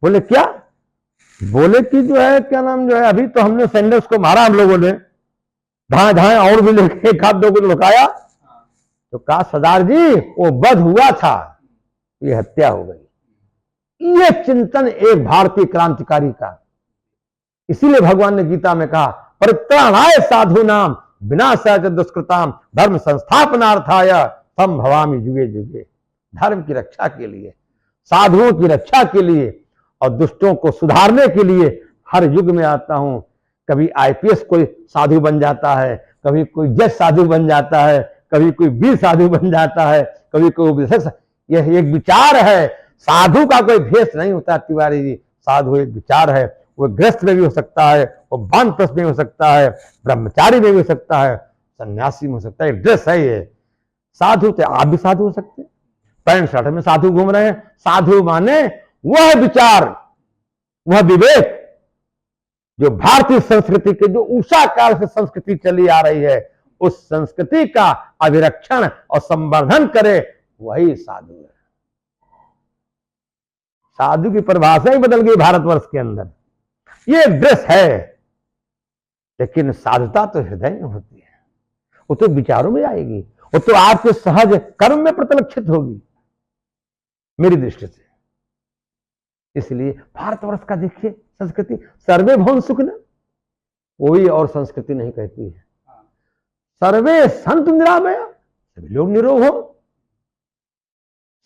बोले क्या? बोले कि जो है क्या नाम जो है, अभी तो हमने सैंडर्स को मारा, हम लोगों ने धाए धाए और भी लेके एक आध दो को लुकाया। तो कहा, सरदार जी वो वध हुआ था, ये हत्या हो गई। ये चिंतन एक भारतीय क्रांतिकारी का। इसीलिए भगवान ने गीता में कहा, परित्राणाय साधु नाम विनाशाय च दुष्कृताम धर्म संस्थापनार्थाय संभवामि युगे युगे। धर्म की रक्षा के लिए, साधुओं की रक्षा के लिए और दुष्टों को सुधारने के लिए हर युग में आता हूं। कभी आईपीएस कोई साधु बन जाता है, कभी कोई जज साधु बन जाता है, कभी कोई वीर साधु बन जाता है, कभी कोई। यह एक विचार है, साधु का कोई भेष नहीं होता तिवारी जी। साधु एक विचार है, वो गृहस्थ में भी हो सकता है, वो वानप्रस्थ में हो सकता है, ब्रह्मचारी में भी हो सकता है, सन्यासी में हो सकता है। एक ड्रेस है ये। साधु तो आप भी साधु हो सकते हैं, पैंट शर्ट में साधु घूम रहे हैं। साधु माने वह विचार, वह विवेक जो भारतीय संस्कृति के, जो उषा काल से संस्कृति चली आ रही है, उस संस्कृति का अभिरक्षण और संवर्धन करे, वही साधु है। साधु की परिभाषा ही बदल गई भारतवर्ष के अंदर। ये ड्रेस है, लेकिन साधुता तो हृदय में होती है, वो तो विचारों में आएगी, वो तो आपके सहज कर्म में प्रतिलक्षित होगी मेरी दृष्टि से। इसलिए भारतवर्ष का देखिए संस्कृति, सर्वे भवन सुख न, कोई और संस्कृति नहीं कहती है। सर्वे संत निरामया, सभी लोग निरोग हो।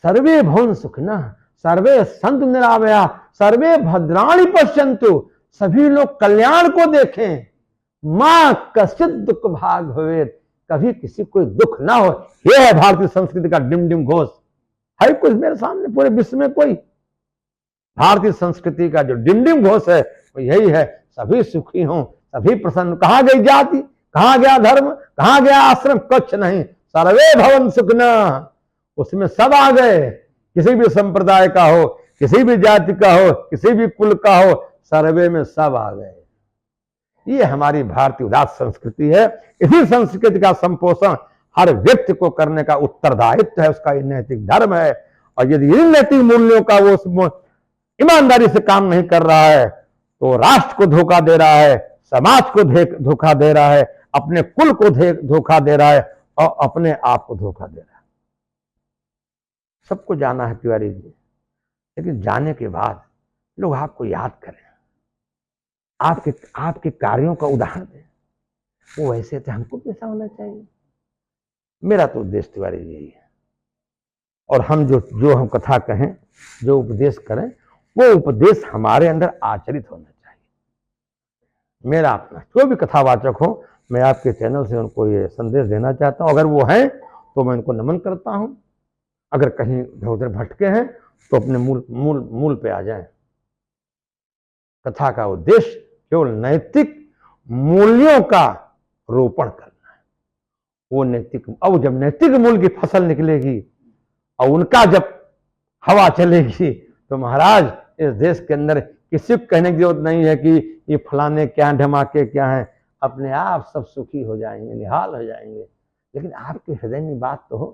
सर्वे भवन सुख न, सर्वे संत निरामया, सर्वे भद्राणि पश्यन्तु, सभी लोग कल्याण को देखें। मां कश्चित दुख भाग भवे, कभी किसी को दुख ना हो। यह है भारतीय संस्कृति का डिम घोष। है कुछ मेरे सामने पूरे विश्व में कोई? भारतीय संस्कृति का जो डिम घोष है वो यही है, सभी सुखी हों, सभी प्रसन्न। कहां गई जाति, कहां गया धर्म, कहां गया आश्रम? कुछ नहीं। सर्वे भवन सुखिनः, उसमें सब आ गए। किसी भी संप्रदाय का हो, किसी भी जाति का हो, किसी भी कुल का हो, सर्वे में सब आ गए। ये हमारी भारतीय उदात्त संस्कृति है। इसी संस्कृति का संपोषण हर व्यक्ति को करने का उत्तरदायित्व है, उसका नैतिक धर्म है। और यदि इन नैतिक मूल्यों का वो ईमानदारी से काम नहीं कर रहा है तो राष्ट्र को धोखा दे रहा है, समाज को धोखा दे रहा है, अपने कुल को धोखा दे रहा है और अपने आप को धोखा दे रहा है। सबको जाना है तिवारी जी, लेकिन जाने के बाद लोग आपको याद करें, आपके कार्यों का उदाहरण दें। वो वैसे थे, हमको भी ऐसा होना चाहिए। मेरा तो उद्देश्य तिवारी जी यही है। और हम जो हम कथा कहें, जो उपदेश करें, वो उपदेश हमारे अंदर आचरित होना चाहिए। मेरा अपना जो भी कथावाचक हो, मैं आपके चैनल से उनको ये संदेश देना चाहता हूं। अगर वो हैं तो मैं उनको नमन करता हूं, अगर कहीं उधर भटके हैं तो अपने मूल पे आ जाएं। कथा का उद्देश्य केवल नैतिक मूल्यों का रोपण करना है। वो नैतिक, अब जब नैतिक मूल्य की फसल निकलेगी और उनका जब हवा चलेगी तो महाराज इस देश के अंदर किसी को कहने की जरूरत नहीं है कि ये फलाने क्या धमाके क्या हैं। अपने आप सब सुखी हो जाएंगे, निहाल हो जाएंगे। लेकिन आपके हृदय में बात तो हो।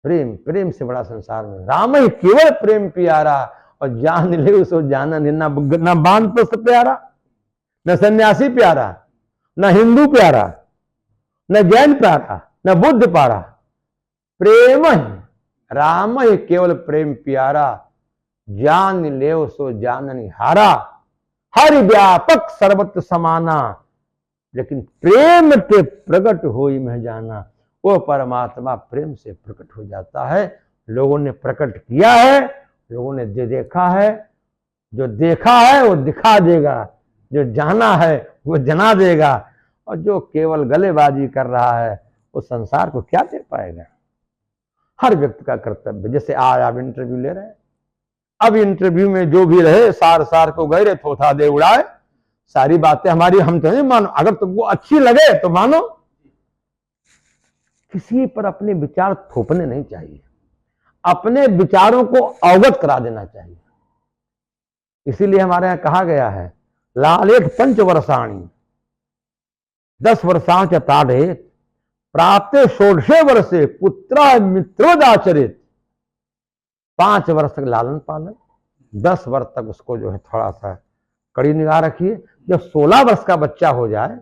प्रेम, प्रेम से बड़ा संसार में राम ही केवल प्रेम प्यारा, और जान ले उसको जाना ना बांध तो सब प्यारा, न सन्यासी प्यारा, न हिंदू प्यारा, न जैन प्यारा, न बुद्ध प्यारा। प्रेम ही, राम ही केवल प्रेम प्यारा, जान ले सो जानन हारा। हरि व्यापक सर्वत्र समाना, लेकिन प्रेम के प्रकट होई में जाना। वो परमात्मा प्रेम से प्रकट हो जाता है। लोगों ने प्रकट किया है, लोगों ने जो देखा है, जो देखा है वो दिखा देगा, जो जाना है वो जना देगा। और जो केवल गलेबाजी कर रहा है वो संसार को क्या दे पाएगा। हर व्यक्ति का कर्तव्य, जैसे आज आप इंटरव्यू ले रहे हैं, अब इंटरव्यू में जो भी रहे सार को गए रे थोथा दे उड़ाए, सारी बातें हमारी हम तो नहीं मानो, अगर तुमको अच्छी लगे तो मानो। किसी पर अपने विचार थोपने नहीं चाहिए, अपने विचारों को अवगत करा देना चाहिए। इसीलिए हमारे यहां कहा गया है, लालेट 5 वर्षाणी 10 वर्षांच ताड़ेत, प्राप्त 16 वर्षे पुत्र मित्रोदाचरित। 5 वर्ष तक लालन पालन, 10 वर्ष तक उसको जो है थोड़ा सा कड़ी निगाह रखिए। जब 16 वर्ष का बच्चा हो जाए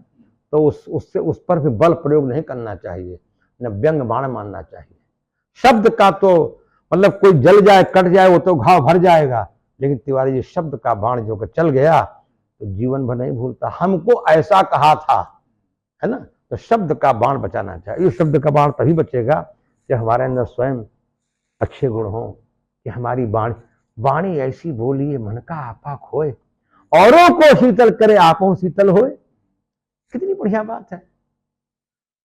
तो उससे उस पर भी बल प्रयोग नहीं करना चाहिए, न व्यंग बाण मारना चाहिए। शब्द का तो मतलब कोई जल जाए कट जाए वो तो घाव भर जाएगा, लेकिन तिवारी जी शब्द का बाण जो चल गया तो जीवन भर नहीं भूलता। हमको ऐसा कहा था, है ना, तो शब्द का बाण बचाना चाहिए। इस शब्द का बाण तभी बचेगा कि हमारे अंदर स्वयं अच्छे गुण हो, कि हमारी वाणी ऐसी बोलिए मन का आपा खोए, औरों को शीतल करे आपो शीतल होए। कितनी बढ़िया बात है।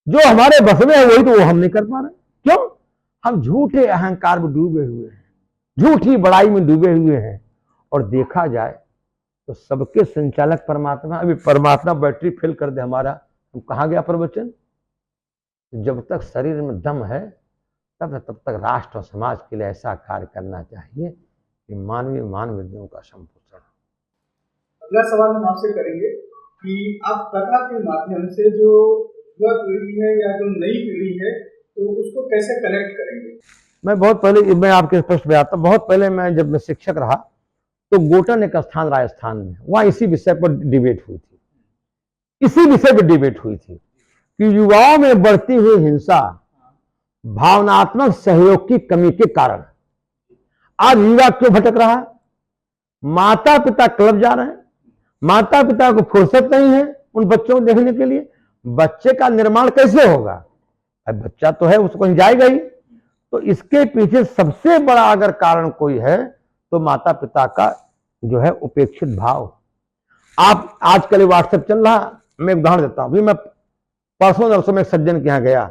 जो हमारे बस में है वही तो वो हम नहीं कर पा रहे। क्यों? हम झूठे अहंकार में डूबे हुए हैं, झूठी बड़ाई में डूबे हुए हैं। और देखा जाए तो सबके संचालक परमात्मा। अभी परमात्मा बैटरी फेल कर दे हमारा, हम कहाँ गया प्रवचन। जब तक शरीर में दम है तब तक राष्ट्र और समाज के लिए ऐसा कार्य करना चाहिए कि मानवीय मानवीयों का संपोषण। अगला सवाल हम आपसे करेंगे कि आप कथा के माध्यम से जो युवा पीढ़ी है या जो नई पीढ़ी है तो उसको कैसे कनेक्ट करेंगे। मैं बहुत पहले, मैं आपके प्रश्न पे आता, बहुत पहले मैं जब मैं शिक्षक रहा तो गोटन एक स्थान राजस्थान में, वहां इसी विषय पर डिबेट हुई थी, इसी विषय पर डिबेट हुई थी कि युवाओं में बढ़ती हुई हिंसा भावनात्मक सहयोग की कमी के कारण आज युवा क्यों भटक रहा है। माता पिता क्लब जा रहे हैं, माता पिता को फुर्सत नहीं है उन बच्चों को देखने के लिए। बच्चे का निर्माण कैसे होगा? अब बच्चा तो है, उसको जाएगा ही। तो इसके पीछे सबसे बड़ा अगर कारण कोई है तो माता पिता का जो है उपेक्षित भाव। आप आजकल व्हाट्सएप चल रहा, मैं उदाहरण देता हूं। अभी मैं परसों नरसों में एक सज्जन के यहाँ गया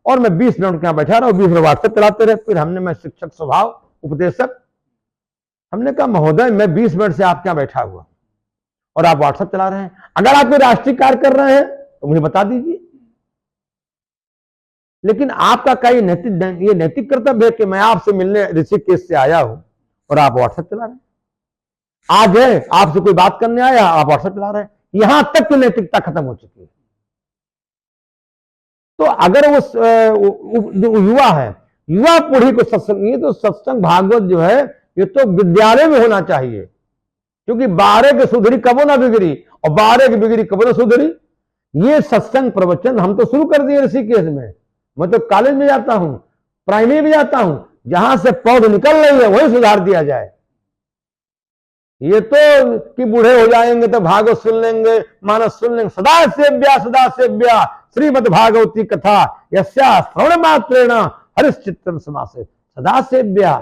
और मैं 20 मिनट के यहाँ बैठा रहा, 20 मिनट व्हाट्सएप चलाते रहे। फिर हमने, मैं शिक्षक स्वभाव उपदेशक, हमने कहा महोदय मैं 20 मिनट से आपके यहाँ बैठा हुआ और आप व्हाट्सएप चला रहे हैं, अगर आप कोई राष्ट्रीय कार्य कर रहे हैं तो मुझे बता दीजिए। लेकिन आपका क्या ये नैतिक कर्तव्य है कि मैं आपसे मिलने ऋषिकेश से आया हूं और आप व्हाट्सएप चला रहे हैं? आज है आपसे कोई बात करने आया, आप व्हाट्सएप चला रहे हैं। यहां तक की नैतिकता खत्म हो चुकी है। तो अगर वो जो युवा है, युवा पीढ़ी को सत्संग, ये तो सत्संग भागवत जो है ये तो विद्यालय में होना चाहिए, क्योंकि 12 की सुधरी कबो ना बिगड़ी और 12 की बिगड़ी कबो ना सुधरी। ये सत्संग प्रवचन हम तो शुरू कर दिए ऋषिकेश में। मैं तो कॉलेज में जाता हूं, प्राइमरी में जाता हूं, जहां से पौध निकल रही है वही सुधार दिया जाए। ये तो कि बूढ़े हो जाएंगे तो भागवत सुन लेंगे, मानस सुन लेंगे। सदा सेव्या श्रीमद् भागवती कथा यस्या श्रवण मात्रेण हरिश्चित्तम समासे। सदा सेव्या,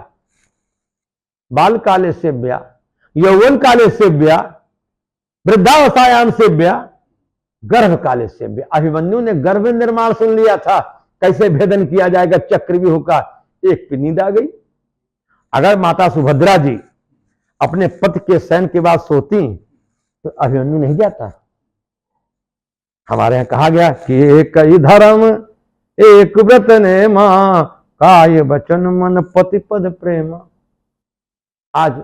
बाल काले सेव्या, यौवन काले सेव्या, वृद्धावस्थायाम सेव्या, गर्भ काले सेव्या। अभिमन्यु ने गर्भ निर्माण सुन लिया था, कैसे भेदन किया जाएगा चक्रव्यूह का, एक पे नींद आ गई। अगर माता सुभद्रा जी अपने पति के शयन के बाद सोती तो अभिमन्यु नहीं जाता। हमारे यहां कहा गया कि एक ही धर्म एक व्रत ने मां, काय वचन मन पति पद प्रेम। आज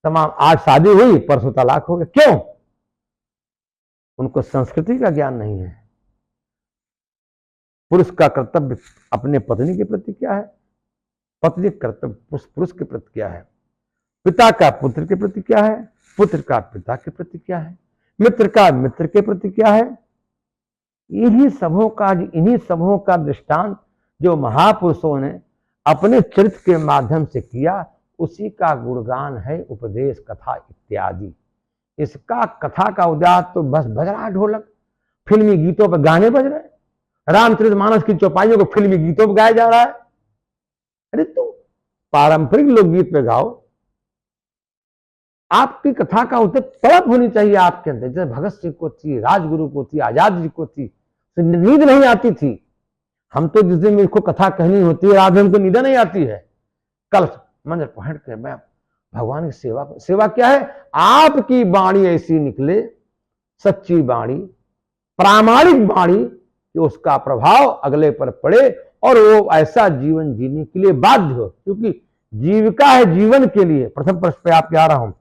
आज शादी हुई, परसों तलाक हो गया। क्यों? उनको संस्कृति का ज्ञान नहीं है। पुरुष का कर्तव्य अपने पत्नी के प्रति क्या है, पत्नी का कर्तव्य पुरुष के प्रति क्या है, पिता का पुत्र के प्रति क्या है, पुत्र का पिता के प्रति क्या है, मित्र का मित्र के प्रति क्या है। इन्हीं सबों का दृष्टांत जो महापुरुषों ने अपने चरित्र के माध्यम से किया, उसी का गुणगान है उपदेश कथा इत्यादि। इसका कथा का उद्यात तो बस बज रहा ढोलक, फिल्मी गीतों पर गाने बज रहे, रामचरितमानस की चौपाइयों को फिल्मी गीतों पर गाया जा रहा है। अरे तुम पारंपरिक लोकगीत पे गाओ। आपकी कथा का उद्देश्य तड़प होनी चाहिए आपके अंदर, जैसे भगत सिंह को थी, राजगुरु को थी, आजाद जी को थी, तो नींद नहीं आती थी। हम तो जिस दिन मेरे को कथा कहनी होती है, रात हमको नींद नहीं आती है। कल मंदिर पहुंच के मैं भगवान की सेवा क्या है, आपकी वाणी ऐसी निकले, सच्ची वाणी, प्रामाणिक वाणी, कि उसका प्रभाव अगले पर पड़े और वो ऐसा जीवन जीने के लिए बाध्य हो। क्योंकि जीविका है जीवन के लिए, प्रथम प्रश्न पे आपके आ रहा हूं,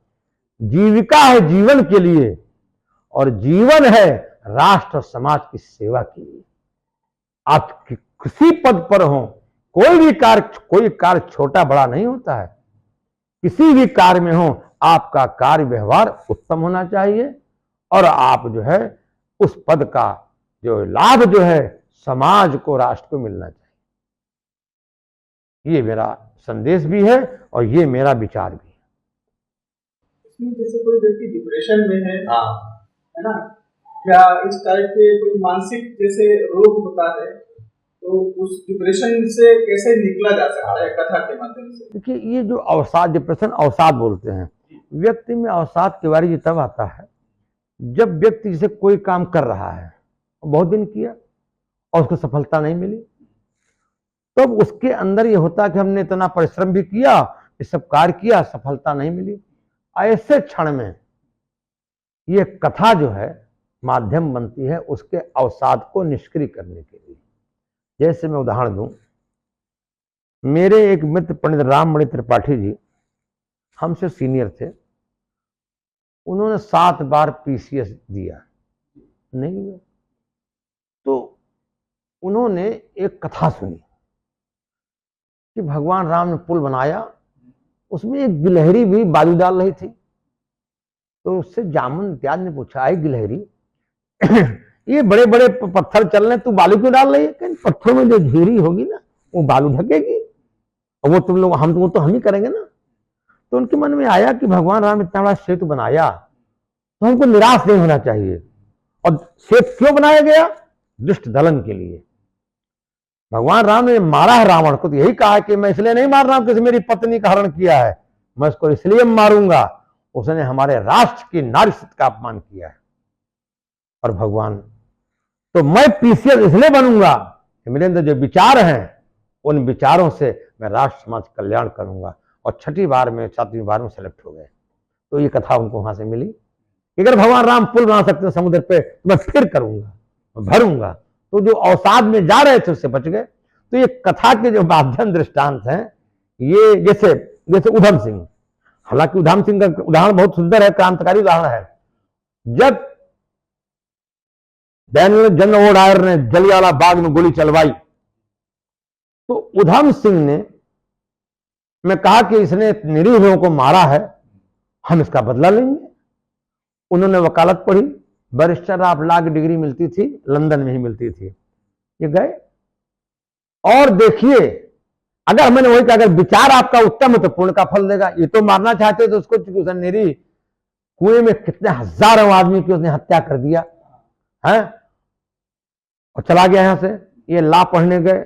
जीविका है जीवन के लिए और जीवन है राष्ट्र समाज की सेवा के लिए। आप किसी पद पर हो, कोई कार्य छोटा बड़ा नहीं होता है। किसी भी कार्य में हो, आपका कार्य व्यवहार उत्तम होना चाहिए और आप जो है उस पद का जो लाभ जो है समाज को, राष्ट्र को मिलना चाहिए। ये मेरा संदेश भी है और ये मेरा विचार भी है। इसमें जैसे कोई व्यक्ति डिप्रेशन में है ना, या इस टाइप के कोई मानसिक जैसे रोग होता है, तो उस डिप्रेशन से कैसे निकला जा सकता है कथा के माध्यम से? देखिए, ये जो अवसाद, डिप्रेशन अवसाद बोलते हैं, व्यक्ति में अवसाद के बारे में तब आता है जब व्यक्ति जैसे कोई काम कर रहा है, बहुत दिन किया और उसको सफलता नहीं मिली, तब उसके अंदर ये होता है कि हमने इतना परिश्रम भी किया, ये सब कार्य किया, सफलता नहीं मिली। ऐसे क्षण में ये कथा जो है माध्यम बनती है उसके अवसाद को निष्क्रिय करने के लिए। जैसे मैं उदाहरण दूं, मेरे एक मित्र पंडित राममणि त्रिपाठी जी हमसे सीनियर थे, उन्होंने 7 बार पीसीएस दिया, नहीं हुआ। तो उन्होंने एक कथा सुनी कि भगवान राम ने पुल बनाया, उसमें एक गिलहरी भी बालू डाल रही थी। तो उससे जामुन इत्याद ने पूछा, आई गिलहरी ये बड़े बड़े पत्थर चल रहे, तू बालू क्यों डाल रही है? कहीं पत्थरों में जो झीरी होगी ना, वो बालू ढकेगी और वो तुम लोग वो तो हम ही करेंगे ना। तो उनके मन में आया कि भगवान राम इतना बड़ा सेतु बनाया तो हमको निराश नहीं होना चाहिए। और सेतु क्यों बनाया गया? दुष्ट दलन के लिए। भगवान राम ने मारा है रावण को, तो यही कहा कि मैं इसलिए नहीं मार रहा हूं कि मेरी पत्नी का हरण किया है, मैं उसको इसलिए मारूंगा, उसने हमारे राष्ट्र की नारीशक्ति का अपमान किया है। और भगवान, तो मैं पीसीएस इसलिए बनूंगा कि मेरे अंदर जो विचार हैं उन विचारों से मैं राष्ट्र समाज कल्याण करूंगा। और 6ठी बार में 7वीं बार में सेलेक्ट हो गए। तो ये कथा उनको वहां से मिली। अगर भगवान राम पुल बना सकते हैं समुद्र पे, तो मैं फिर करूंगा, मैं भरूंगा। तो जो अवसाद में जा रहे थे उससे बच गए। तो ये कथा के जो माध्यम दृष्टांत हैं, ये जैसे जैसे उधम सिंह, हालांकि उधम सिंह का उदाहरण बहुत सुंदर है, क्रांतिकारी उदाहरण है। जब डैनियल जनरल डायर ने जलियांवाला बाग में गोली चलवाई तो उधम सिंह ने मैं कहा कि इसने निरीह लोगों को मारा है, हम इसका बदला लेंगे। उन्होंने वकालत पढ़ी, बैरिस्टर ऑफ लॉ की डिग्री मिलती थी, लंदन में ही मिलती थी। ये गए और देखिए, अगर मैंने वही कहा, अगर विचार आपका उत्तम है तो पूर्ण का फल देगा। ये तो मारना चाहते तो उसको, चूंकि उसने निरीह कुएं में कितने हजारों आदमी की उसने हत्या कर दिया है और चला गया यहां से। ये लॉ पढ़ने गए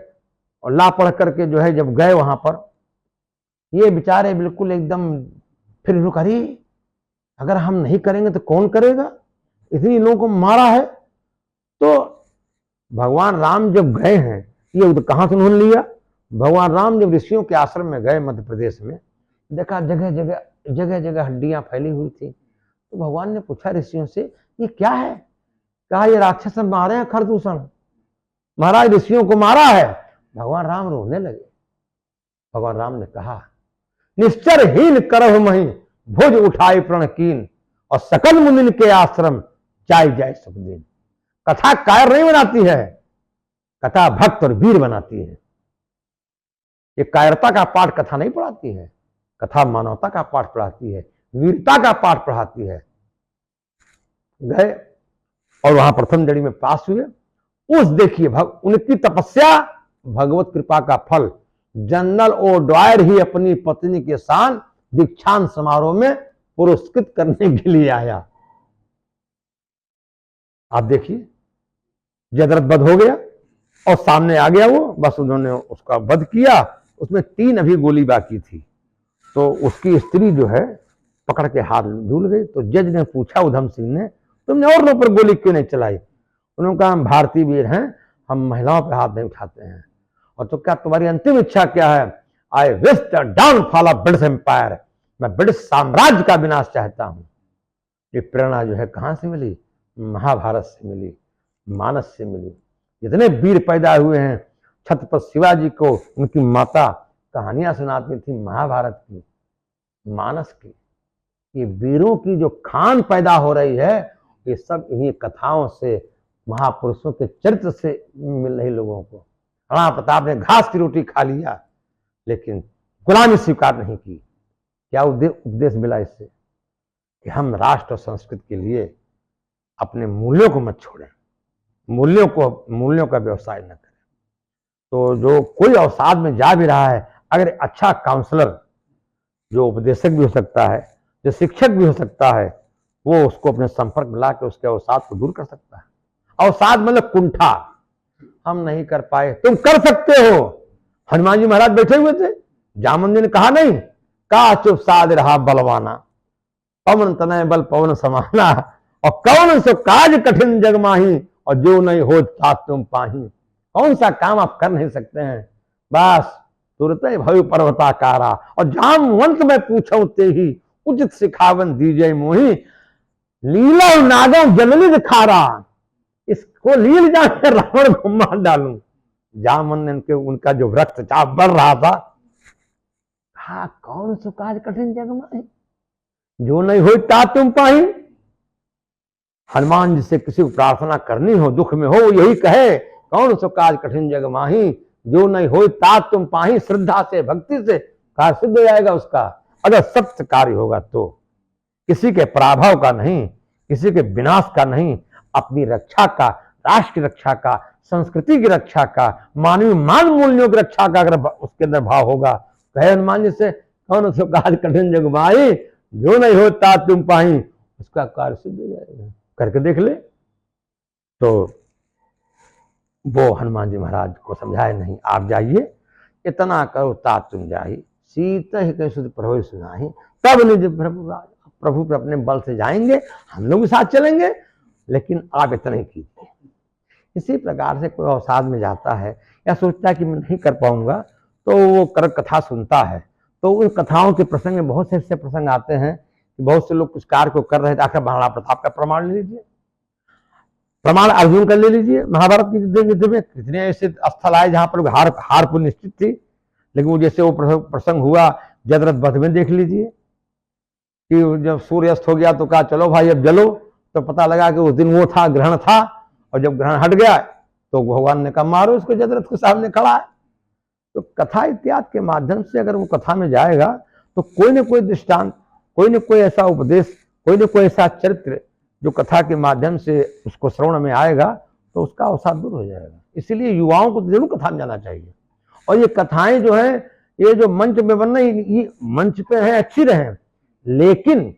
और लॉ पढ़ करके जो है जब गए वहां पर, ये बेचारे बिल्कुल एकदम फिर रुक, अरे अगर हम नहीं करेंगे तो कौन करेगा, इतनी लोगों को मारा है। तो भगवान राम जब गए हैं, ये कहां से उन्होंने लिया, भगवान राम जब ऋषियों के आश्रम में गए मध्य प्रदेश में, देखा जगह जगह जगह जगह हड्डियां फैली हुई थी। तो भगवान ने पूछा ऋषियों से, ये क्या है? कहा, ये राक्षस मारे हैं खरदूषण, महाराज ऋषियों को मारा है। भगवान राम रोने लगे। भगवान राम ने कहा, निश्चरहीन करह मही भुज उठाए प्रण कीन, और सकल मुनिन के आश्रम जाय जाय सुख दिन। कथा कायर नहीं बनाती है, कथा भक्त और वीर बनाती है। ये कायरता का पाठ कथा नहीं पढ़ाती है, कथा मानवता का पाठ पढ़ाती है, वीरता का पाठ पढ़ाती है। गए और वहां प्रथम जड़ी में पास हुए। उस देखिए उनकी तपस्या, भगवत कृपा का फल। जनरल ओडायर ही अपनी पत्नी के साथ दीक्षांत समारोह में पुरस्कृत करने के लिए आया। आप देखिए, जदरथ वध हो गया और सामने आ गया वो, बस उन्होंने उसका वध किया। उसमें 3 अभी गोली बाकी थी, तो उसकी स्त्री जो है पकड़ के हाथ झूल गई। तो जज ने पूछा उधम सिंह ने, तुमने और लोगों पर गोली क्यों नहीं चलाई? उन्होंने कहा, हम भारतीय वीर हैं, हम महिलाओं पे हाथ नहीं उठाते हैं। और तो क्या तुम्हारी अंतिम इच्छा क्या है? I wish the downfall of British empire, मैं ब्रिटिश साम्राज्य का विनाश चाहता हूं। ये प्रेरणा जो है कहां से मिली? महाभारत से मिली, मानस से मिली। जितने वीर पैदा हुए हैं, छत्रपति शिवाजी को उनकी माता कहानियां सुनाती थी महाभारत की, मानस की। ये वीरों की जो खान पैदा हो रही है, ये सब इन्हीं कथाओं से, महापुरुषों के चरित्र से मिल रही लोगों को। राणा प्रताप ने घास की रोटी खा लिया लेकिन गुलामी स्वीकार नहीं की। क्या उपदेश मिला इससे? कि हम राष्ट्र और संस्कृति के लिए अपने मूल्यों को मत छोड़ें, मूल्यों का व्यवसाय न करें। तो जो कोई अवसाद में जा भी रहा है, अगर अच्छा काउंसलर, जो उपदेशक भी हो सकता है, जो शिक्षक भी हो सकता है, वो उसको अपने संपर्क में ला के उसके अवसाद को दूर कर सकता है। अवसाद मतलब कुंठा, हम नहीं कर पाए, तुम कर सकते हो। हनुमान जी महाराज बैठे हुए थे, जामुन जी ने कहा नहीं, का चुप साध रहा बलवाना, पवन तनय बल पवन समाना, और कौन सो काज कठिन जग माही, और जो नहीं हो तात तुम पाही। कौन सा काम आप कर नहीं सकते हैं? बस तुरत भय पर्वताकारा, और जामवंत में पूछूं ते ही, उचित सिखावन दीजय मोही, लीला नागम जननी दिखारा, इसको लील जाकर रावण को मार डालूं। जामवंत ने उनका जो रक्तचाप बढ़ रहा था, हाँ कौन सो काज कठिन जग माही, जो नहीं हो तात तुम पाही। हनुमान जी से किसी को प्रार्थना करनी हो, दुख में हो, यही कहे, कौन सो काज कठिन जग माही, जो नहीं हो तात तुम पाही। श्रद्धा से, भक्ति से कार्य सिद्ध हो जाएगा उसका, अगर सत्य कार्य होगा तो। किसी के पराभव का नहीं, किसी के विनाश का नहीं, अपनी रक्षा का, राष्ट्र की रक्षा का, संस्कृति की रक्षा का, मानवीय मान मूल्यों की रक्षा का अगर उसके अंदर भाव होगा, कहे हनुमान जी से, कौन सो काज कठिन जग माही, जो नहीं हो तात तुम पाही, उसका कार्य सिद्ध हो जाएगा। करके देख ले। तो वो हनुमान जी महाराज को समझाए, नहीं आप जाइए, इतना करो तात तुम जाही, सीता ही कहीं सुध प्रभु सुनाही। तब निज प्रभु पर अपने बल से जाएंगे, हम लोग भी साथ चलेंगे, लेकिन आप इतना ही कीजिए। इसी प्रकार से कोई अवसाद में जाता है या सोचता है कि मैं नहीं कर पाऊंगा, तो वो कर कथा सुनता है, तो उन कथाओं के प्रसंग में बहुत से ऐसे प्रसंग आते हैं कि बहुत से लोग कुछ कार्य को कर रहे थे। आखिर महाराणा प्रताप का प्रमाण लीजिए, प्रमाण अर्जुन का ले लीजिए, महाभारत की युद्ध में कितने ऐसे स्थल आए जहां पर हार पर निश्चित थी, लेकिन वो जैसे वो प्रसंग हुआ जदरथ वध में देख लीजिए कि जब सूर्य अस्त हो गया तो कहा चलो भाई अब जलो, तो पता लगा कि उस दिन वो था, ग्रहण था, और जब ग्रहण हट गया तो भगवान ने कहा मारो उसको, जदरथ के सामने खड़ा है। तो कथा इत्यादि के माध्यम से अगर वो कथा में जाएगा तो कोई न कोई दृष्टांत, कोई न कोई ऐसा उपदेश, कोई न कोई ऐसा चरित्र जो कथा के माध्यम से उसको श्रवण में आएगा तो उसका अवसाद दूर हो जाएगा। इसीलिए युवाओं को जरूर कथा में जाना चाहिए। और ये कथाएं जो है, ये जो मंच में बन रही, ये मंच पे है अच्छी रहे, लेकिन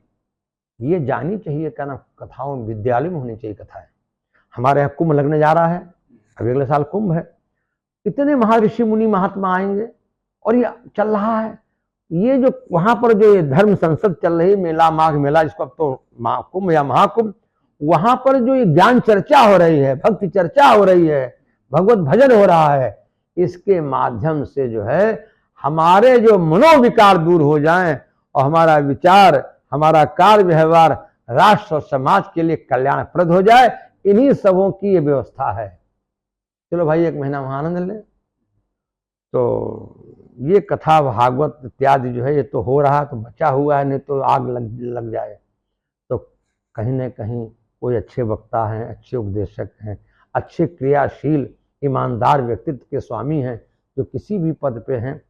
ये जानी चाहिए क्या ना, कथाओं में विद्यालय में होनी चाहिए कथाएं। हमारे यहाँ कुंभ लगने जा रहा है, अभी अगले साल कुंभ है, इतने महर्षि मुनि महात्मा आएंगे और ये चल रहा है। ये जो वहां पर जो ये धर्म संसद चल रही, मेला माघ मेला जिसको अब तो कुंभ या महाकुंभ, वहां पर जो ये ज्ञान चर्चा हो रही है, भक्ति चर्चा हो रही है, भगवत भजन हो रहा है, इसके माध्यम से जो है हमारे जो मनोविकार दूर हो जाएं और हमारा विचार, हमारा कार्य व्यवहार राष्ट्र और समाज के लिए कल्याणप्रद हो जाए, इन्हीं सबों की ये व्यवस्था है। चलो भाई एक महीना वहां आनंद ले। तो ये कथा भागवत इत्यादि जो है ये तो हो रहा, तो बचा हुआ है, नहीं तो आग लग जाए। तो कहीं न कहीं कोई अच्छे वक्ता हैं, अच्छे उपदेशक हैं, अच्छे क्रियाशील ईमानदार व्यक्तित्व के स्वामी हैं, जो किसी भी पद पे हैं,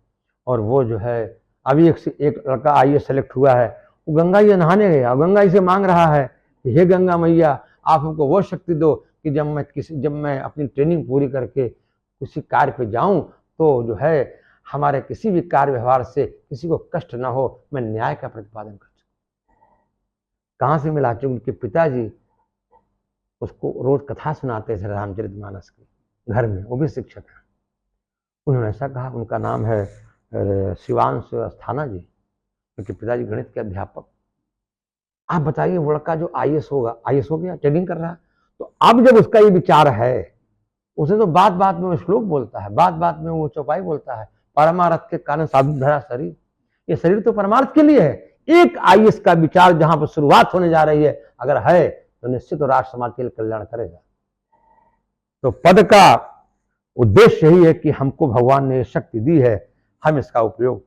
और वो जो है अभी एक लड़का आईएएस सेलेक्ट हुआ है, वो गंगा जी नहाने गया, गंगा जी से मांग रहा है कि हे गंगा मैया आप हमको वो शक्ति दो कि जब मैं अपनी ट्रेनिंग पूरी करके किसी कार्य पे जाऊं तो जो है हमारे किसी भी कार्य व्यवहार से किसी को कष्ट ना हो, मैं न्याय का प्रतिपादन कर सकूं। कहाँ से मिला? क्योंकि उनके पिताजी उसको रोज कथा सुनाते थे रामचरितमानस की घर में, वो भी शिक्षक हैं। उन्होंने ऐसा कहा, उनका नाम है शिवांश अस्थाना जी, उनके पिताजी गणित के अध्यापक। आप बताइए वो लड़का जो आईएएस हो गया, ट्रेनिंग कर रहा है, तो अब जब उसका ये विचार है, उसे तो बात बात में वो श्लोक बोलता है, बात बात में वो चौपाई बोलता है, परमार्थ के कारण साधु धरा शरीर, ये शरीर तो परमार्थ के लिए है। एक आईएएस का विचार जहां पर शुरुआत होने जा रही है अगर है तो निश्चित राष्ट्र समाज के लिए कल्याण करेगा। तो पद का उद्देश्य यही है कि हमको भगवान ने शक्ति दी है, हम इसका उपयोग,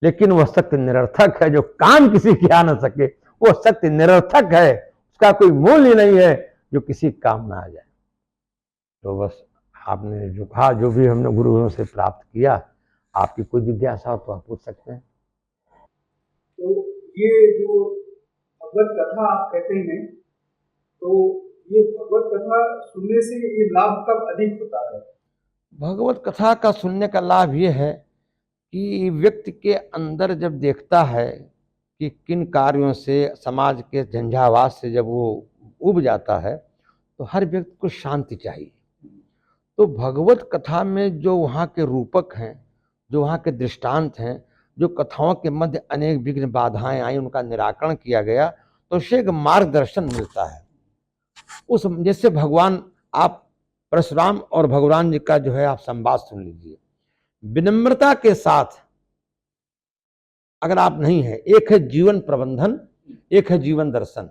लेकिन वह शक्ति निरर्थक है जो काम किसी की आ न सके, वो शक्ति निरर्थक है, उसका कोई मूल्य नहीं है जो किसी काम ना आ जाए। तो बस आपने जो कहा, जो भी हमने गुरुओं से प्राप्त किया, आपकी कोई जिज्ञासा हो तो आप पूछ सकते हैं। तो ये जो भगवत कथा आप कहते हैं, तो ये भगवत कथा सुनने से ये लाभ कब अधिक होता है? भगवत कथा का सुनने का लाभ ये है कि व्यक्ति के अंदर जब देखता है कि किन कार्यों से समाज के झंझावात से जब वो उब जाता है, तो हर व्यक्ति को शांति चाहिए। तो भगवत कथा में जो वहाँ के रूपक हैं, जो वहाँ के दृष्टांत हैं, जो कथाओं के मध्य अनेक विघ्न बाधाएं आई, उनका निराकरण किया गया, तो उससे एक मार्गदर्शन मिलता है। उस जैसे भगवान, आप परशुराम और भगवान जी का जो है आप संवाद सुन लीजिए, विनम्रता के साथ अगर आप नहीं है, एक है जीवन प्रबंधन, एक है जीवन दर्शन।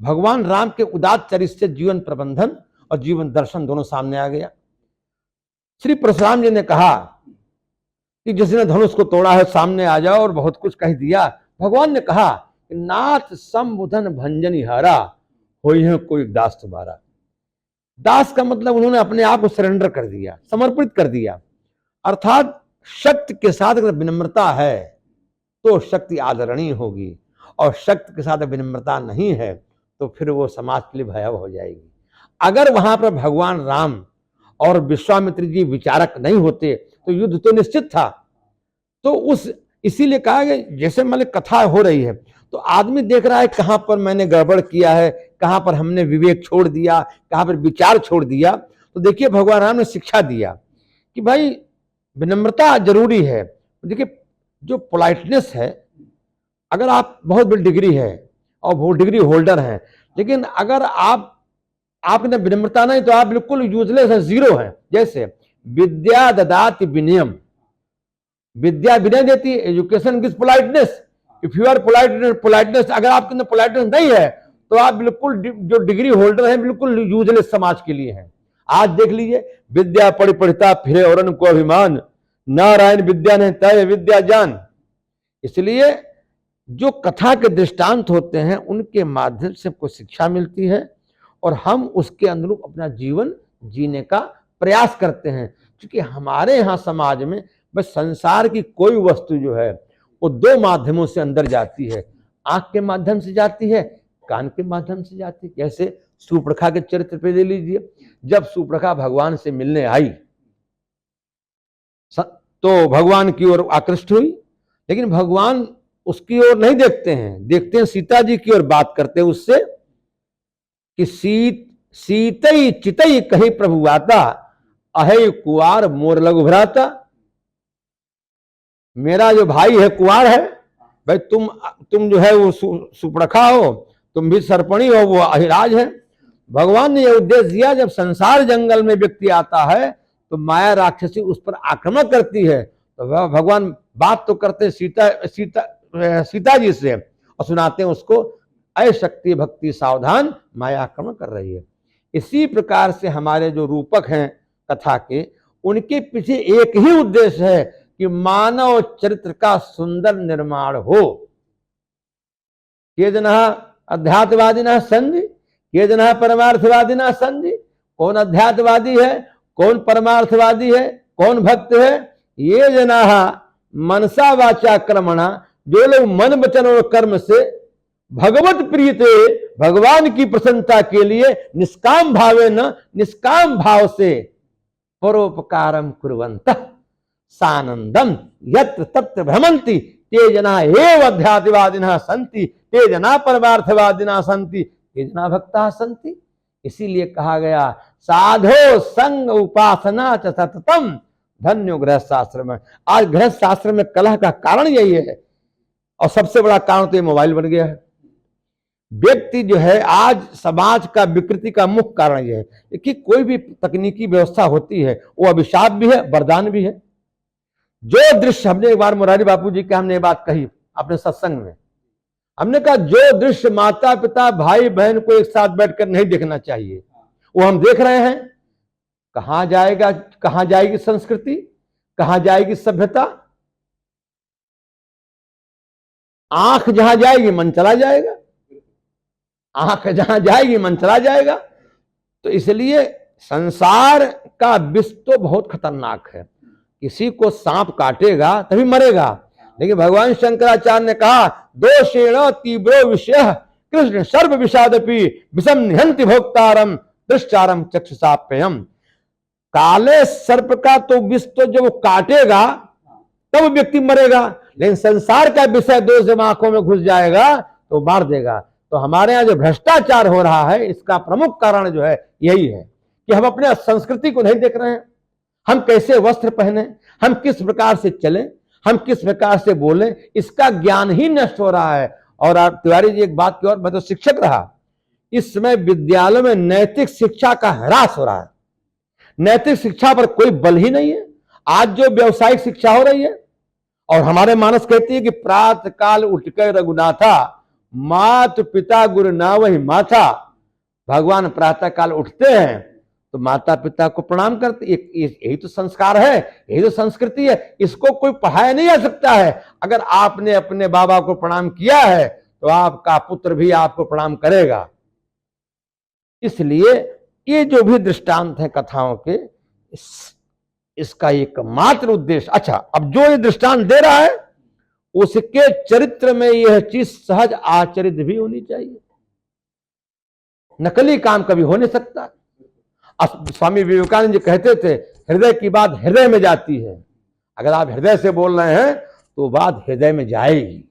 भगवान राम के उदात्त चरित्र से जीवन प्रबंधन और जीवन दर्शन दोनों सामने आ गया। श्री परशुराम जी ने कहा कि जिसने धनुष को तोड़ा है सामने आ जाओ, और बहुत कुछ कह दिया। भगवान ने कहा कि नाथ संबुधन भंजनी हारा, होई है कोई दास तुम्हारा। दास का मतलब उन्होंने अपने आप को सरेंडर कर दिया, समर्पित कर दिया। अर्थात शक्ति के साथ अगर विनम्रता है तो शक्ति आदरणीय होगी, और शक्ति के साथ विनम्रता नहीं है तो फिर वो समाज के लिए भयावह हो जाएगी। अगर वहां पर भगवान राम और विश्वामित्र जी विचारक नहीं होते तो युद्ध तो निश्चित था। तो इसीलिए कहा कि जैसे मान कथा हो रही है तो आदमी देख रहा है कहां पर मैंने गड़बड़ किया है, कहां पर हमने विवेक छोड़ दिया, कहां पर विचार छोड़ दिया। तो देखिए भगवान राम ने शिक्षा दिया कि भाई विनम्रता जरूरी है। देखिए जो पोलाइटनेस है, अगर आप बहुत बड़ी डिग्री है और वो डिग्री होल्डर हैं, लेकिन अगर आपने विनम्रता नहीं तो आप बिल्कुल यूजलेस है, जीरो है। जैसे विद्या ददाति विनयम, विद्या विनय देती है, education gives politeness. If you are politeness, अगर आपके अंदर पोलाइटनेस नहीं है तो आप बिल्कुल जो डिग्री होल्डर हैं बिल्कुल यूजलेस समाज के लिए हैं। आज देख लीजिए, विद्या पढ़ी पढ़ता फिरे औरन को अभिमान, नारायण विद्या ने तय विद्या जान। इसलिए जो कथा के दृष्टांत होते हैं उनके माध्यम से हमको शिक्षा मिलती है और हम उसके अनुरूप अपना जीवन जीने का प्रयास करते हैं। क्योंकि हमारे यहाँ समाज में बस संसार की कोई वस्तु जो है वो दो माध्यमों से अंदर जाती है, आंख के माध्यम से जाती है, कान के माध्यम से जाती है। जैसे सूर्पणखा के चरित्र पे ले लीजिए, जब सूर्पणखा भगवान से मिलने आई तो भगवान की ओर आकृष्ट हुई, लेकिन भगवान उसकी ओर नहीं देखते हैं, देखते हैं सीता जी की ओर, बात करते हैं उससे कि सीतई चितई कही प्रभु आता, अहे कुआर मोर लघु भ्राता। मेरा जो भाई है कुआर है, भाई तुम जो है वो सूर्पणखा हो, तुम भी सर्पणी हो, वो अहिराज है। भगवान ने यह उद्देश्य दिया, जब संसार जंगल में व्यक्ति आता है तो माया राक्षसी उस पर आक्रमण करती है, तो भगवान बात तो करते सीता जी से और सुनाते हैं उसको, अय शक्ति भक्ति सावधान माया आक्रमण कर रही है। इसी प्रकार से हमारे जो रूपक हैं कथा के, उनके पीछे एक ही उद्देश्य है कि मानव चरित्र का सुंदर निर्माण हो। के जना अध्यात्मवादिना संधि, के जना परमार्थवादिना संधि। कौन अध्यात्मवादी है, कौन परमार्थवादी है, कौन भक्त है? ये जना मनसा वाचा कर्मणा, जो लोग मन वचन और कर्म से भगवत प्रीते, भगवान की प्रसन्नता के लिए निष्काम भावे न, निष्काम भाव से परोपकारम कुर्वन्तः सानंदम यत्र तत्र भ्रमन्ति ते जना एव अध्यात्मवादिनः सन्ति, ते जना परमार्थवादिनः सन्ति, ते जना भक्ताः सन्ति। इसीलिए कहा गया साधो संग उपासना च सततम धन्यो गृहस्थ शास्त्र में। आज गृहस्थ शास्त्र में कलह का कारण यही है, और सबसे बड़ा कारण तो ये मोबाइल बन गया है। व्यक्ति जो है आज समाज का विकृति का मुख्य कारण यह है कि कोई भी तकनीकी व्यवस्था होती है वो अभिशाप भी है, वरदान भी है। जो दृश्य, हमने एक बार मुरारी बापू जी के हमने ये बात कही अपने सत्संग में, हमने कहा जो दृश्य माता पिता भाई बहन को एक साथ बैठकर नहीं देखना चाहिए वो हम देख रहे हैं। कहां जाएगा, कहां जाएगी संस्कृति, कहां जाएगी सभ्यता? आंख जहां जाएगी मन चला जाएगा, आंख जहां जाएगी मन चला जाएगा। तो इसलिए संसार का विष तो बहुत खतरनाक है, किसी को सांप काटेगा तभी मरेगा, लेकिन भगवान शंकराचार्य ने कहा दोषेण तीव्रो विषय कृष्ण सर्व विषादपि विषम निहंति भोक्तारम दृष्टारम चक्षुषाप्ययम। काले सर्प का तो विष तो जब वो काटेगा तब व्यक्ति मरेगा, लेकिन संसार का विषय दोष जब आंखों में घुस जाएगा तो मार देगा। तो हमारे यहाँ जो भ्रष्टाचार हो रहा है इसका प्रमुख कारण जो है यही है कि हम अपने संस्कृति को नहीं देख रहे हैं। हम कैसे वस्त्र पहने, हम किस प्रकार से चलें, हम किस प्रकार से बोलें, इसका ज्ञान ही नष्ट हो रहा है। और आप तिवारी जी एक बात की और, मैं तो शिक्षक रहा, इस समय विद्यालयों में नैतिक शिक्षा का ह्रास हो रहा है। नैतिक शिक्षा पर कोई बल ही नहीं है। आज जो व्यावसायिक शिक्षा हो रही है, और हमारे मानस कहती है कि प्रातः काल उठकर रघुनाथा मात पिता गुरु ना वही माथा। भगवान प्रातः काल उठते हैं तो माता पिता को प्रणाम करते, यही तो संस्कार है, यही तो संस्कृति है। इसको कोई पढ़ाया नहीं जा सकता है। अगर आपने अपने बाबा को प्रणाम किया है तो आपका पुत्र भी आपको प्रणाम करेगा। इसलिए ये जो भी दृष्टांत है कथाओं के, इसका एकमात्र उद्देश्य, अच्छा अब जो ये दृष्टांत दे रहा है उसके चरित्र में यह चीज सहज आचरित भी होनी चाहिए। नकली काम कभी हो नहीं सकता। स्वामी विवेकानंद जी कहते थे हृदय की बात हृदय में जाती है। अगर आप हृदय से बोल रहे हैं तो बात हृदय में जाएगी,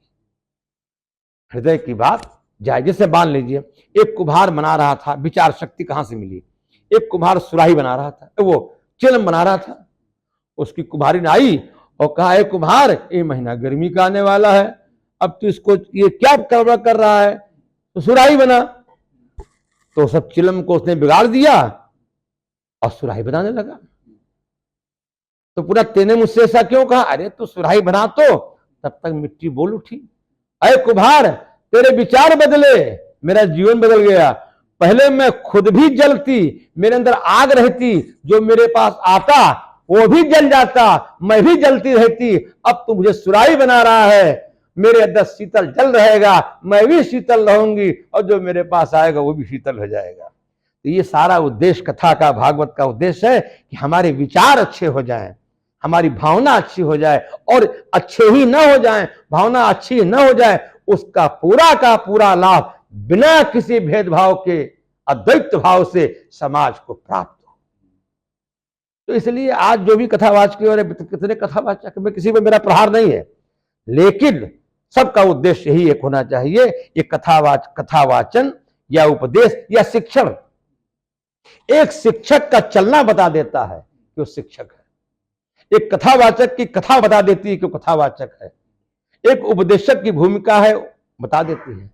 हृदय की बात जाए। जैसे मान लीजिए एक कुम्हार बना रहा था, विचार शक्ति कहां से मिली? एक कुम्हार सुराही बना रहा था, वो चिलम बना रहा था। उसकी कुम्हारी ने आई और कहा है कुम्हार ये महीना गर्मी का आने वाला है, अब तो इसको ये क्या कर रहा है, तो सुराही बना। तो सब चिलम को उसने बिगाड़ दिया और सुराही बनाने लगा। तो पूरा तेने मुझसे ऐसा क्यों कहा? अरे तो सुराही बना। तो तब तक मिट्टी बोल उठी, अरे कुम्हार तेरे विचार बदले, मेरा जीवन बदल गया। पहले मैं खुद भी जलती, मेरे अंदर आग रहती, जो मेरे पास आता वो भी जल जाता, मैं भी जलती रहती। अब तू मुझे सुराही बना रहा है, मेरे अंदर शीतल जल रहेगा, मैं भी शीतल रहूंगी, और जो मेरे पास आएगा वो भी शीतल हो जाएगा। तो ये सारा उद्देश्य कथा का, भागवत का उद्देश्य है कि हमारे विचार अच्छे हो जाएं, हमारी भावना अच्छी हो जाए, और अच्छे ही ना हो जाएं, भावना अच्छी न हो जाए, उसका पूरा का पूरा लाभ बिना किसी भेदभाव के अद्वैत भाव से समाज को प्राप्त हो। तो इसलिए आज जो भी कथावाचक और कितने कथावाचक में किसी में मेरा प्रहार नहीं है, लेकिन सबका उद्देश्य यही एक होना चाहिए, ये कथावाचन या उपदेश या शिक्षण। एक शिक्षक का चलना बता देता है कि वो शिक्षक है, एक कथावाचक की कथा बता देती है कि वो कथावाचक है, एक उपदेशक की भूमिका है बता देती है।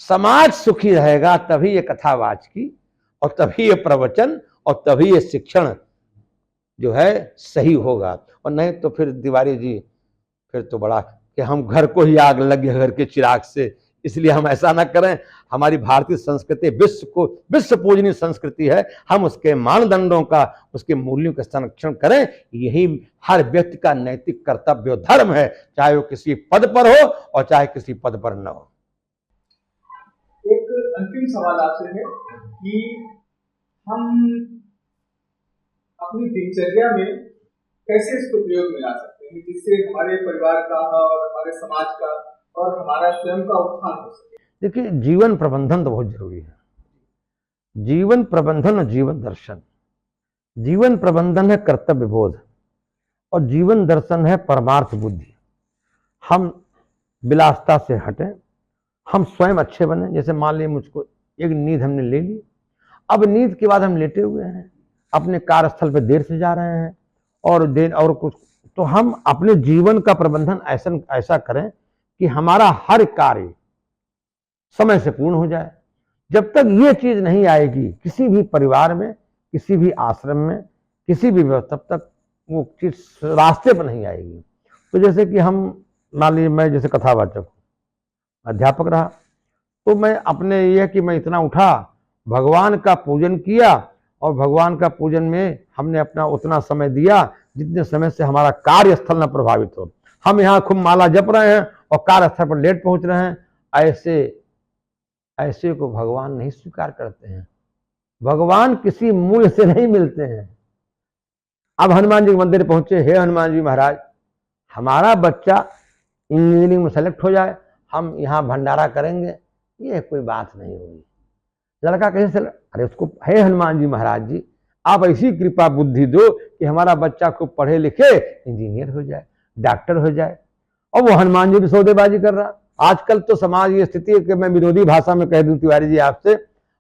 समाज सुखी रहेगा तभी ये कथावाचकी, और तभी ये प्रवचन, और तभी ये शिक्षण जो है सही होगा। और नहीं तो फिर तिवारी जी, फिर तो बड़ा कि हम घर को ही आग लग गया घर के चिराग से। इसलिए हम ऐसा ना करें। हमारी भारतीय संस्कृति विश्व पूजनीय संस्कृति है, हम उसके मानदंडों का, उसके मूल्यों का संरक्षण करें, यही हर व्यक्ति का नैतिक कर्तव्य धर्म है, चाहे वो किसी पद पर हो और चाहे किसी पद पर न हो। एक अंतिम सवाल आपसे है कि हम अपनी दिनचर्या में कैसे इसको प्रयोग में ला सकते हैं, जिससे हमारे परिवार का और हमारे समाज का और हमारा स्वयं का उत्थान हो सके। देखिए, जीवन प्रबंधन तो बहुत जरूरी है। जीवन प्रबंधन और जीवन दर्शन। जीवन प्रबंधन है कर्तव्य बोध, और जीवन दर्शन है परमार्थ बुद्धि। हम विलासता से हटें, हम स्वयं अच्छे बने। जैसे मान लीजिए मुझको एक नींद हमने ले ली, अब नींद के बाद हम लेटे हुए हैं, अपने कार्यस्थल पे देर से जा रहे हैं और कुछ, तो हम अपने जीवन का प्रबंधन ऐसा करें कि हमारा हर कार्य समय से पूर्ण हो जाए। जब तक ये चीज नहीं आएगी किसी भी परिवार में, किसी भी आश्रम में, किसी भी व्यवस्था, तब तक वो चीज रास्ते पर नहीं आएगी। तो जैसे कि हम मान लीजिए, मैं जैसे कथावाचक हूँ, अध्यापक रहा, तो मैं अपने ये कि मैं इतना उठा, भगवान का पूजन किया, और भगवान का पूजन में हमने अपना उतना समय दिया जितने समय से हमारा कार्यस्थल न प्रभावित हो। हम यहाँ खूब माला जप रहे हैं और कार्यस्थल पर लेट पहुंच रहे हैं, ऐसे को भगवान नहीं स्वीकार करते हैं। भगवान किसी मूल्य से नहीं मिलते हैं। अब हनुमान जी के मंदिर पहुंचे, हे हनुमान जी महाराज, हमारा बच्चा इंजीनियरिंग में सेलेक्ट हो जाए, हम यहाँ भंडारा करेंगे, ये कोई बात नहीं होगी। लड़का कैसे से, अरे उसको, हे हनुमान जी महाराज जी, आप ऐसी कृपा बुद्धि दो कि हमारा बच्चा को पढ़े लिखे इंजीनियर हो जाए, डॉक्टर हो जाए। और वो हनुमान जी भी सौदेबाजी कर रहा। आजकल तो समाज ये स्थिति है कि मैं विरोधी भाषा में कह दूं तिवारी जी आपसे,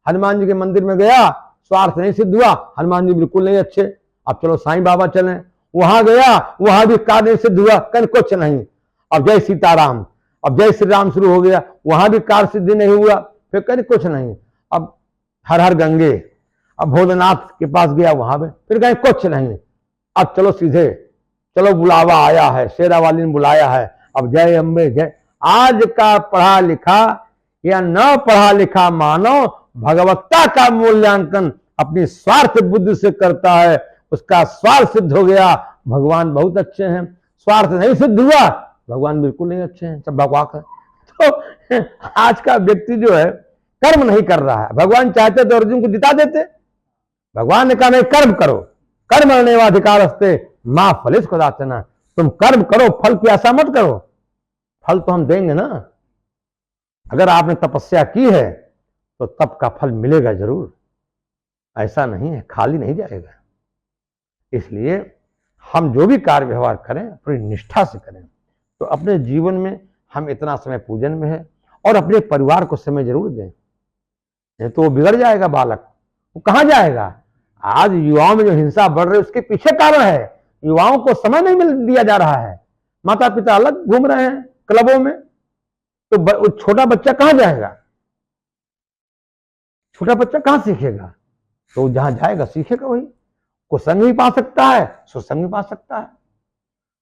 हनुमान जी के मंदिर में गया, स्वार्थ नहीं सिद्ध हुआ, हनुमान जी बिल्कुल नहीं अच्छे, अब चलो साईं बाबा चलें। वहां गया, वहां भी कार्य नहीं सिद्ध हुआ, कहीं कुछ नहीं, अब जय सीताराम, अब जय श्री राम शुरू हो गया, वहां भी कार्य सिद्धि नहीं हुआ, फिर कहीं कुछ नहीं, अब हर हर गंगे, अब भोलेनाथ के पास गया, वहां पे फिर कहीं कुछ नहीं, अब चलो सीधे, चलो बुलावा आया है, शेरा वाली ने बुलाया है, अब जय अम्बे जय। आज का पढ़ा लिखा या न पढ़ा लिखा मानव भगवत्ता का मूल्यांकन अपनी स्वार्थ बुद्धि से करता है, उसका स्वार्थ सिद्ध हो गया, भगवान बहुत अच्छे हैं। स्वार्थ नहीं सिद्ध हुआ, भगवान बिल्कुल नहीं अच्छे हैं, सब बकवास है। तो आज का व्यक्ति जो है कर्म नहीं कर रहा है। भगवान चाहते तो अर्जुन को जिता देते, भगवान ने कहा नहीं, कर्म करो, कर्म अधिकार हस्ते मां फलिस खुदातना, तुम कर्म करो, फल की आशा मत करो, फल तो हम देंगे ना। अगर आपने तपस्या की है तो तप का फल मिलेगा जरूर, ऐसा नहीं है, खाली नहीं जाएगा। इसलिए हम जो भी कार्य व्यवहार करें पूरी निष्ठा से करें। तो अपने जीवन में हम इतना समय पूजन में है, और अपने परिवार को समय जरूर दें, नहीं तो वो बिगड़ जाएगा बालक, वो कहां जाएगा। आज युवाओं में जो हिंसा बढ़ रही है उसके पीछे कारण है, युवाओं को समय नहीं मिल दिया जा रहा है, माता पिता अलग घूम रहे हैं क्लबों में, तो छोटा बच्चा कहां जाएगा, छोटा बच्चा कहां सीखेगा। तो जहां जाएगा सीखेगा वही, कुसंग भी पा सकता है, सुसंग भी पा सकता है।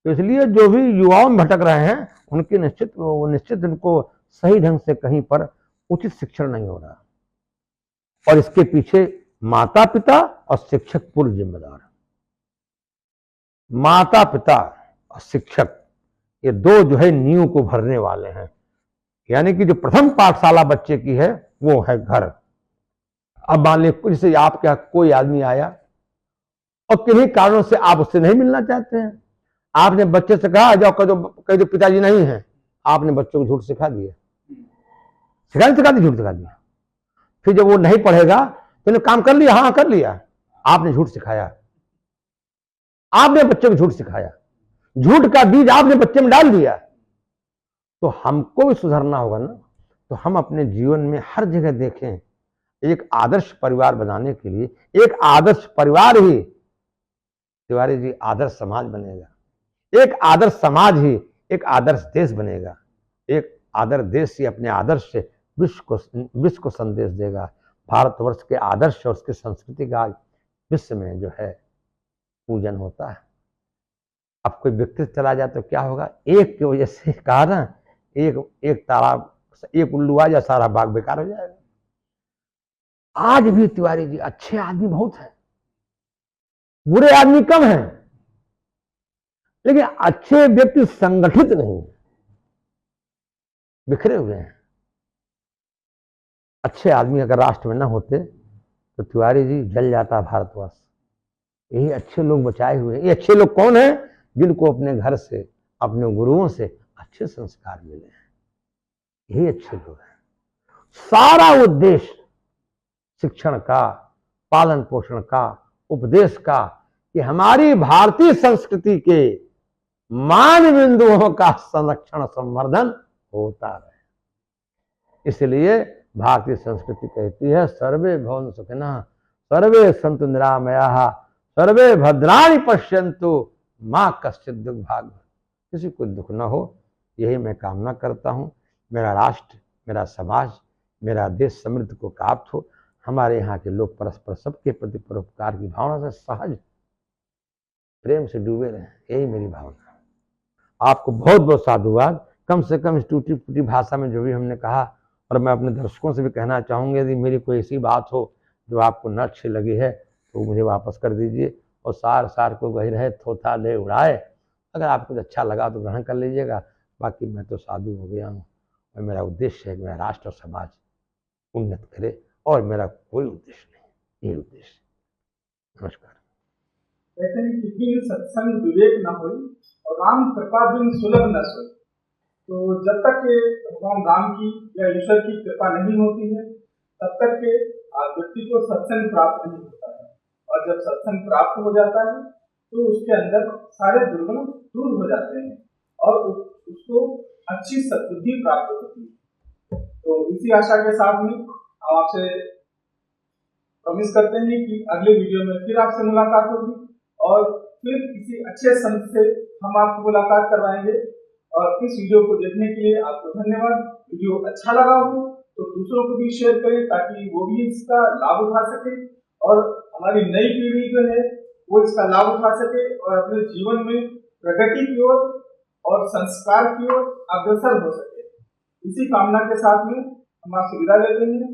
तो इसलिए जो भी युवाओं में भटक रहे हैं उनकी निश्चित उनको सही ढंग से कहीं पर उचित शिक्षण नहीं हो रहा, और इसके पीछे माता पिता और शिक्षक पूर्ण जिम्मेदार। माता पिता और शिक्षक ये दो जो है नींव को भरने वाले हैं। यानी कि जो प्रथम पाठशाला बच्चे की है वो है घर। अब मान लीजिए जैसे आपके यहाँ कोई आदमी आया और किन्हीं कारणों से आप उससे नहीं मिलना चाहते हैं, आपने बच्चे से कहा जाओ कह दो पिताजी नहीं है, आपने बच्चों को झूठ सिखा दिया, सिखा दी झूठ सिखा दिया। फिर जब वो नहीं पढ़ेगा तो काम कर लिया, हाँ कर लिया, आपने झूठ सिखाया, आपने बच्चे को झूठ सिखाया, झूठ का बीज आपने बच्चे में डाल दिया। तो हमको भी सुधरना होगा ना। तो हम अपने जीवन में हर जगह देखें, एक आदर्श परिवार बनाने के लिए एक आदर्श परिवार ही तिवारी जी आदर्श समाज बनेगा, एक आदर्श समाज ही एक आदर्श देश बनेगा, एक आदर्श देश ही अपने आदर्श से विश्व को संदेश देगा। भारतवर्ष के आदर्श और उसकी संस्कृति का विश्व में जो है पूजन होता है। अब कोई व्यक्ति चला जाए तो क्या होगा, एक की वजह से कहा ना, एक तालाब, एक उल्लू आ जाए सारा बाग बेकार हो जाएगा। आज भी तिवारी जी अच्छे आदमी बहुत हैं, बुरे आदमी कम हैं, लेकिन अच्छे व्यक्ति संगठित नहीं, बिखरे हुए हैं। अच्छे आदमी अगर राष्ट्र में न होते तो तिवारी जी जल जाता भारतवर्ष। यही अच्छे लोग बचाए हुए हैं। ये अच्छे लोग कौन हैं? जिनको अपने घर से, अपने गुरुओं से अच्छे संस्कार मिले हैं, यही अच्छे लोग हैं। सारा उद्देश्य शिक्षण का, पालन पोषण का, उपदेश का, कि हमारी भारतीय संस्कृति के मान बिंदुओं का संरक्षण संवर्धन होता रहे। इसलिए भारतीय संस्कृति कहती है सर्वे भवन्तु सुखिनः, सर्वे सन्तु निरामयाः, सर्वे भद्राणि पश्यन्तु मां कश्चित् दुर्भाग्। किसी को दुख न हो, यही मैं कामना करता हूँ। मेरा राष्ट्र, मेरा समाज, मेरा देश समृद्ध को प्राप्त हो। हमारे यहाँ के लोग परस्पर सबके प्रति परोपकार की भावना से सहज प्रेम से डूबे रहें, यही मेरी भावना। आपको बहुत बहुत साधुवाद। कम से कम इस टूटी फूटी भाषा में जो भी हमने कहा, और मैं अपने दर्शकों से भी कहना चाहूँगा, यदि मेरी कोई ऐसी बात हो जो आपको न अच्छी लगी है तो मुझे वापस कर दीजिए, और सार को गही रहे थोथा ले उड़ाए। अगर आपको कुछ अच्छा लगा तो ग्रहण कर लीजिएगा, बाकी मैं तो साधु हो गया हूँ, और मेरा उद्देश्य है कि मेरा राष्ट्र और समाज उन्नत करे, और मेरा कोई उद्देश्य नहीं, यही उद्देश्य। नमस्कार। कहते हैं कि बिन सत्संग विवेक न होई और राम कृपा बिन सुलभ न सोई। तो जब तक के भगवान राम की या ईश्वर की कृपा नहीं होती है, तब तक के व्यक्ति को सत्संग प्राप्त नहीं होता है। और जब सत्संग प्राप्त हो जाता है तो उसके अंदर सारे दुर्गुण दूर हो जाते हैं और उसको अच्छी सद्बुद्धि प्राप्त होती है। तो इसी आशा के साथ में हम आपसे प्रॉमिस करते हैं कि अगले वीडियो में फिर आपसे मुलाकात होगी, और फिर किसी अच्छे संत से हम आपको मुलाकात करवाएंगे। और इस वीडियो को देखने के लिए आपको धन्यवाद। वीडियो अच्छा लगा हो तो दूसरों को भी शेयर करें, ताकि वो भी इसका लाभ उठा सके, और हमारी नई पीढ़ी जो है वो इसका लाभ उठा सके और अपने जीवन में प्रगति की ओर और संस्कार की ओर अग्रसर हो सके। इसी कामना के साथ में हम आपसे विदा लेते हैं।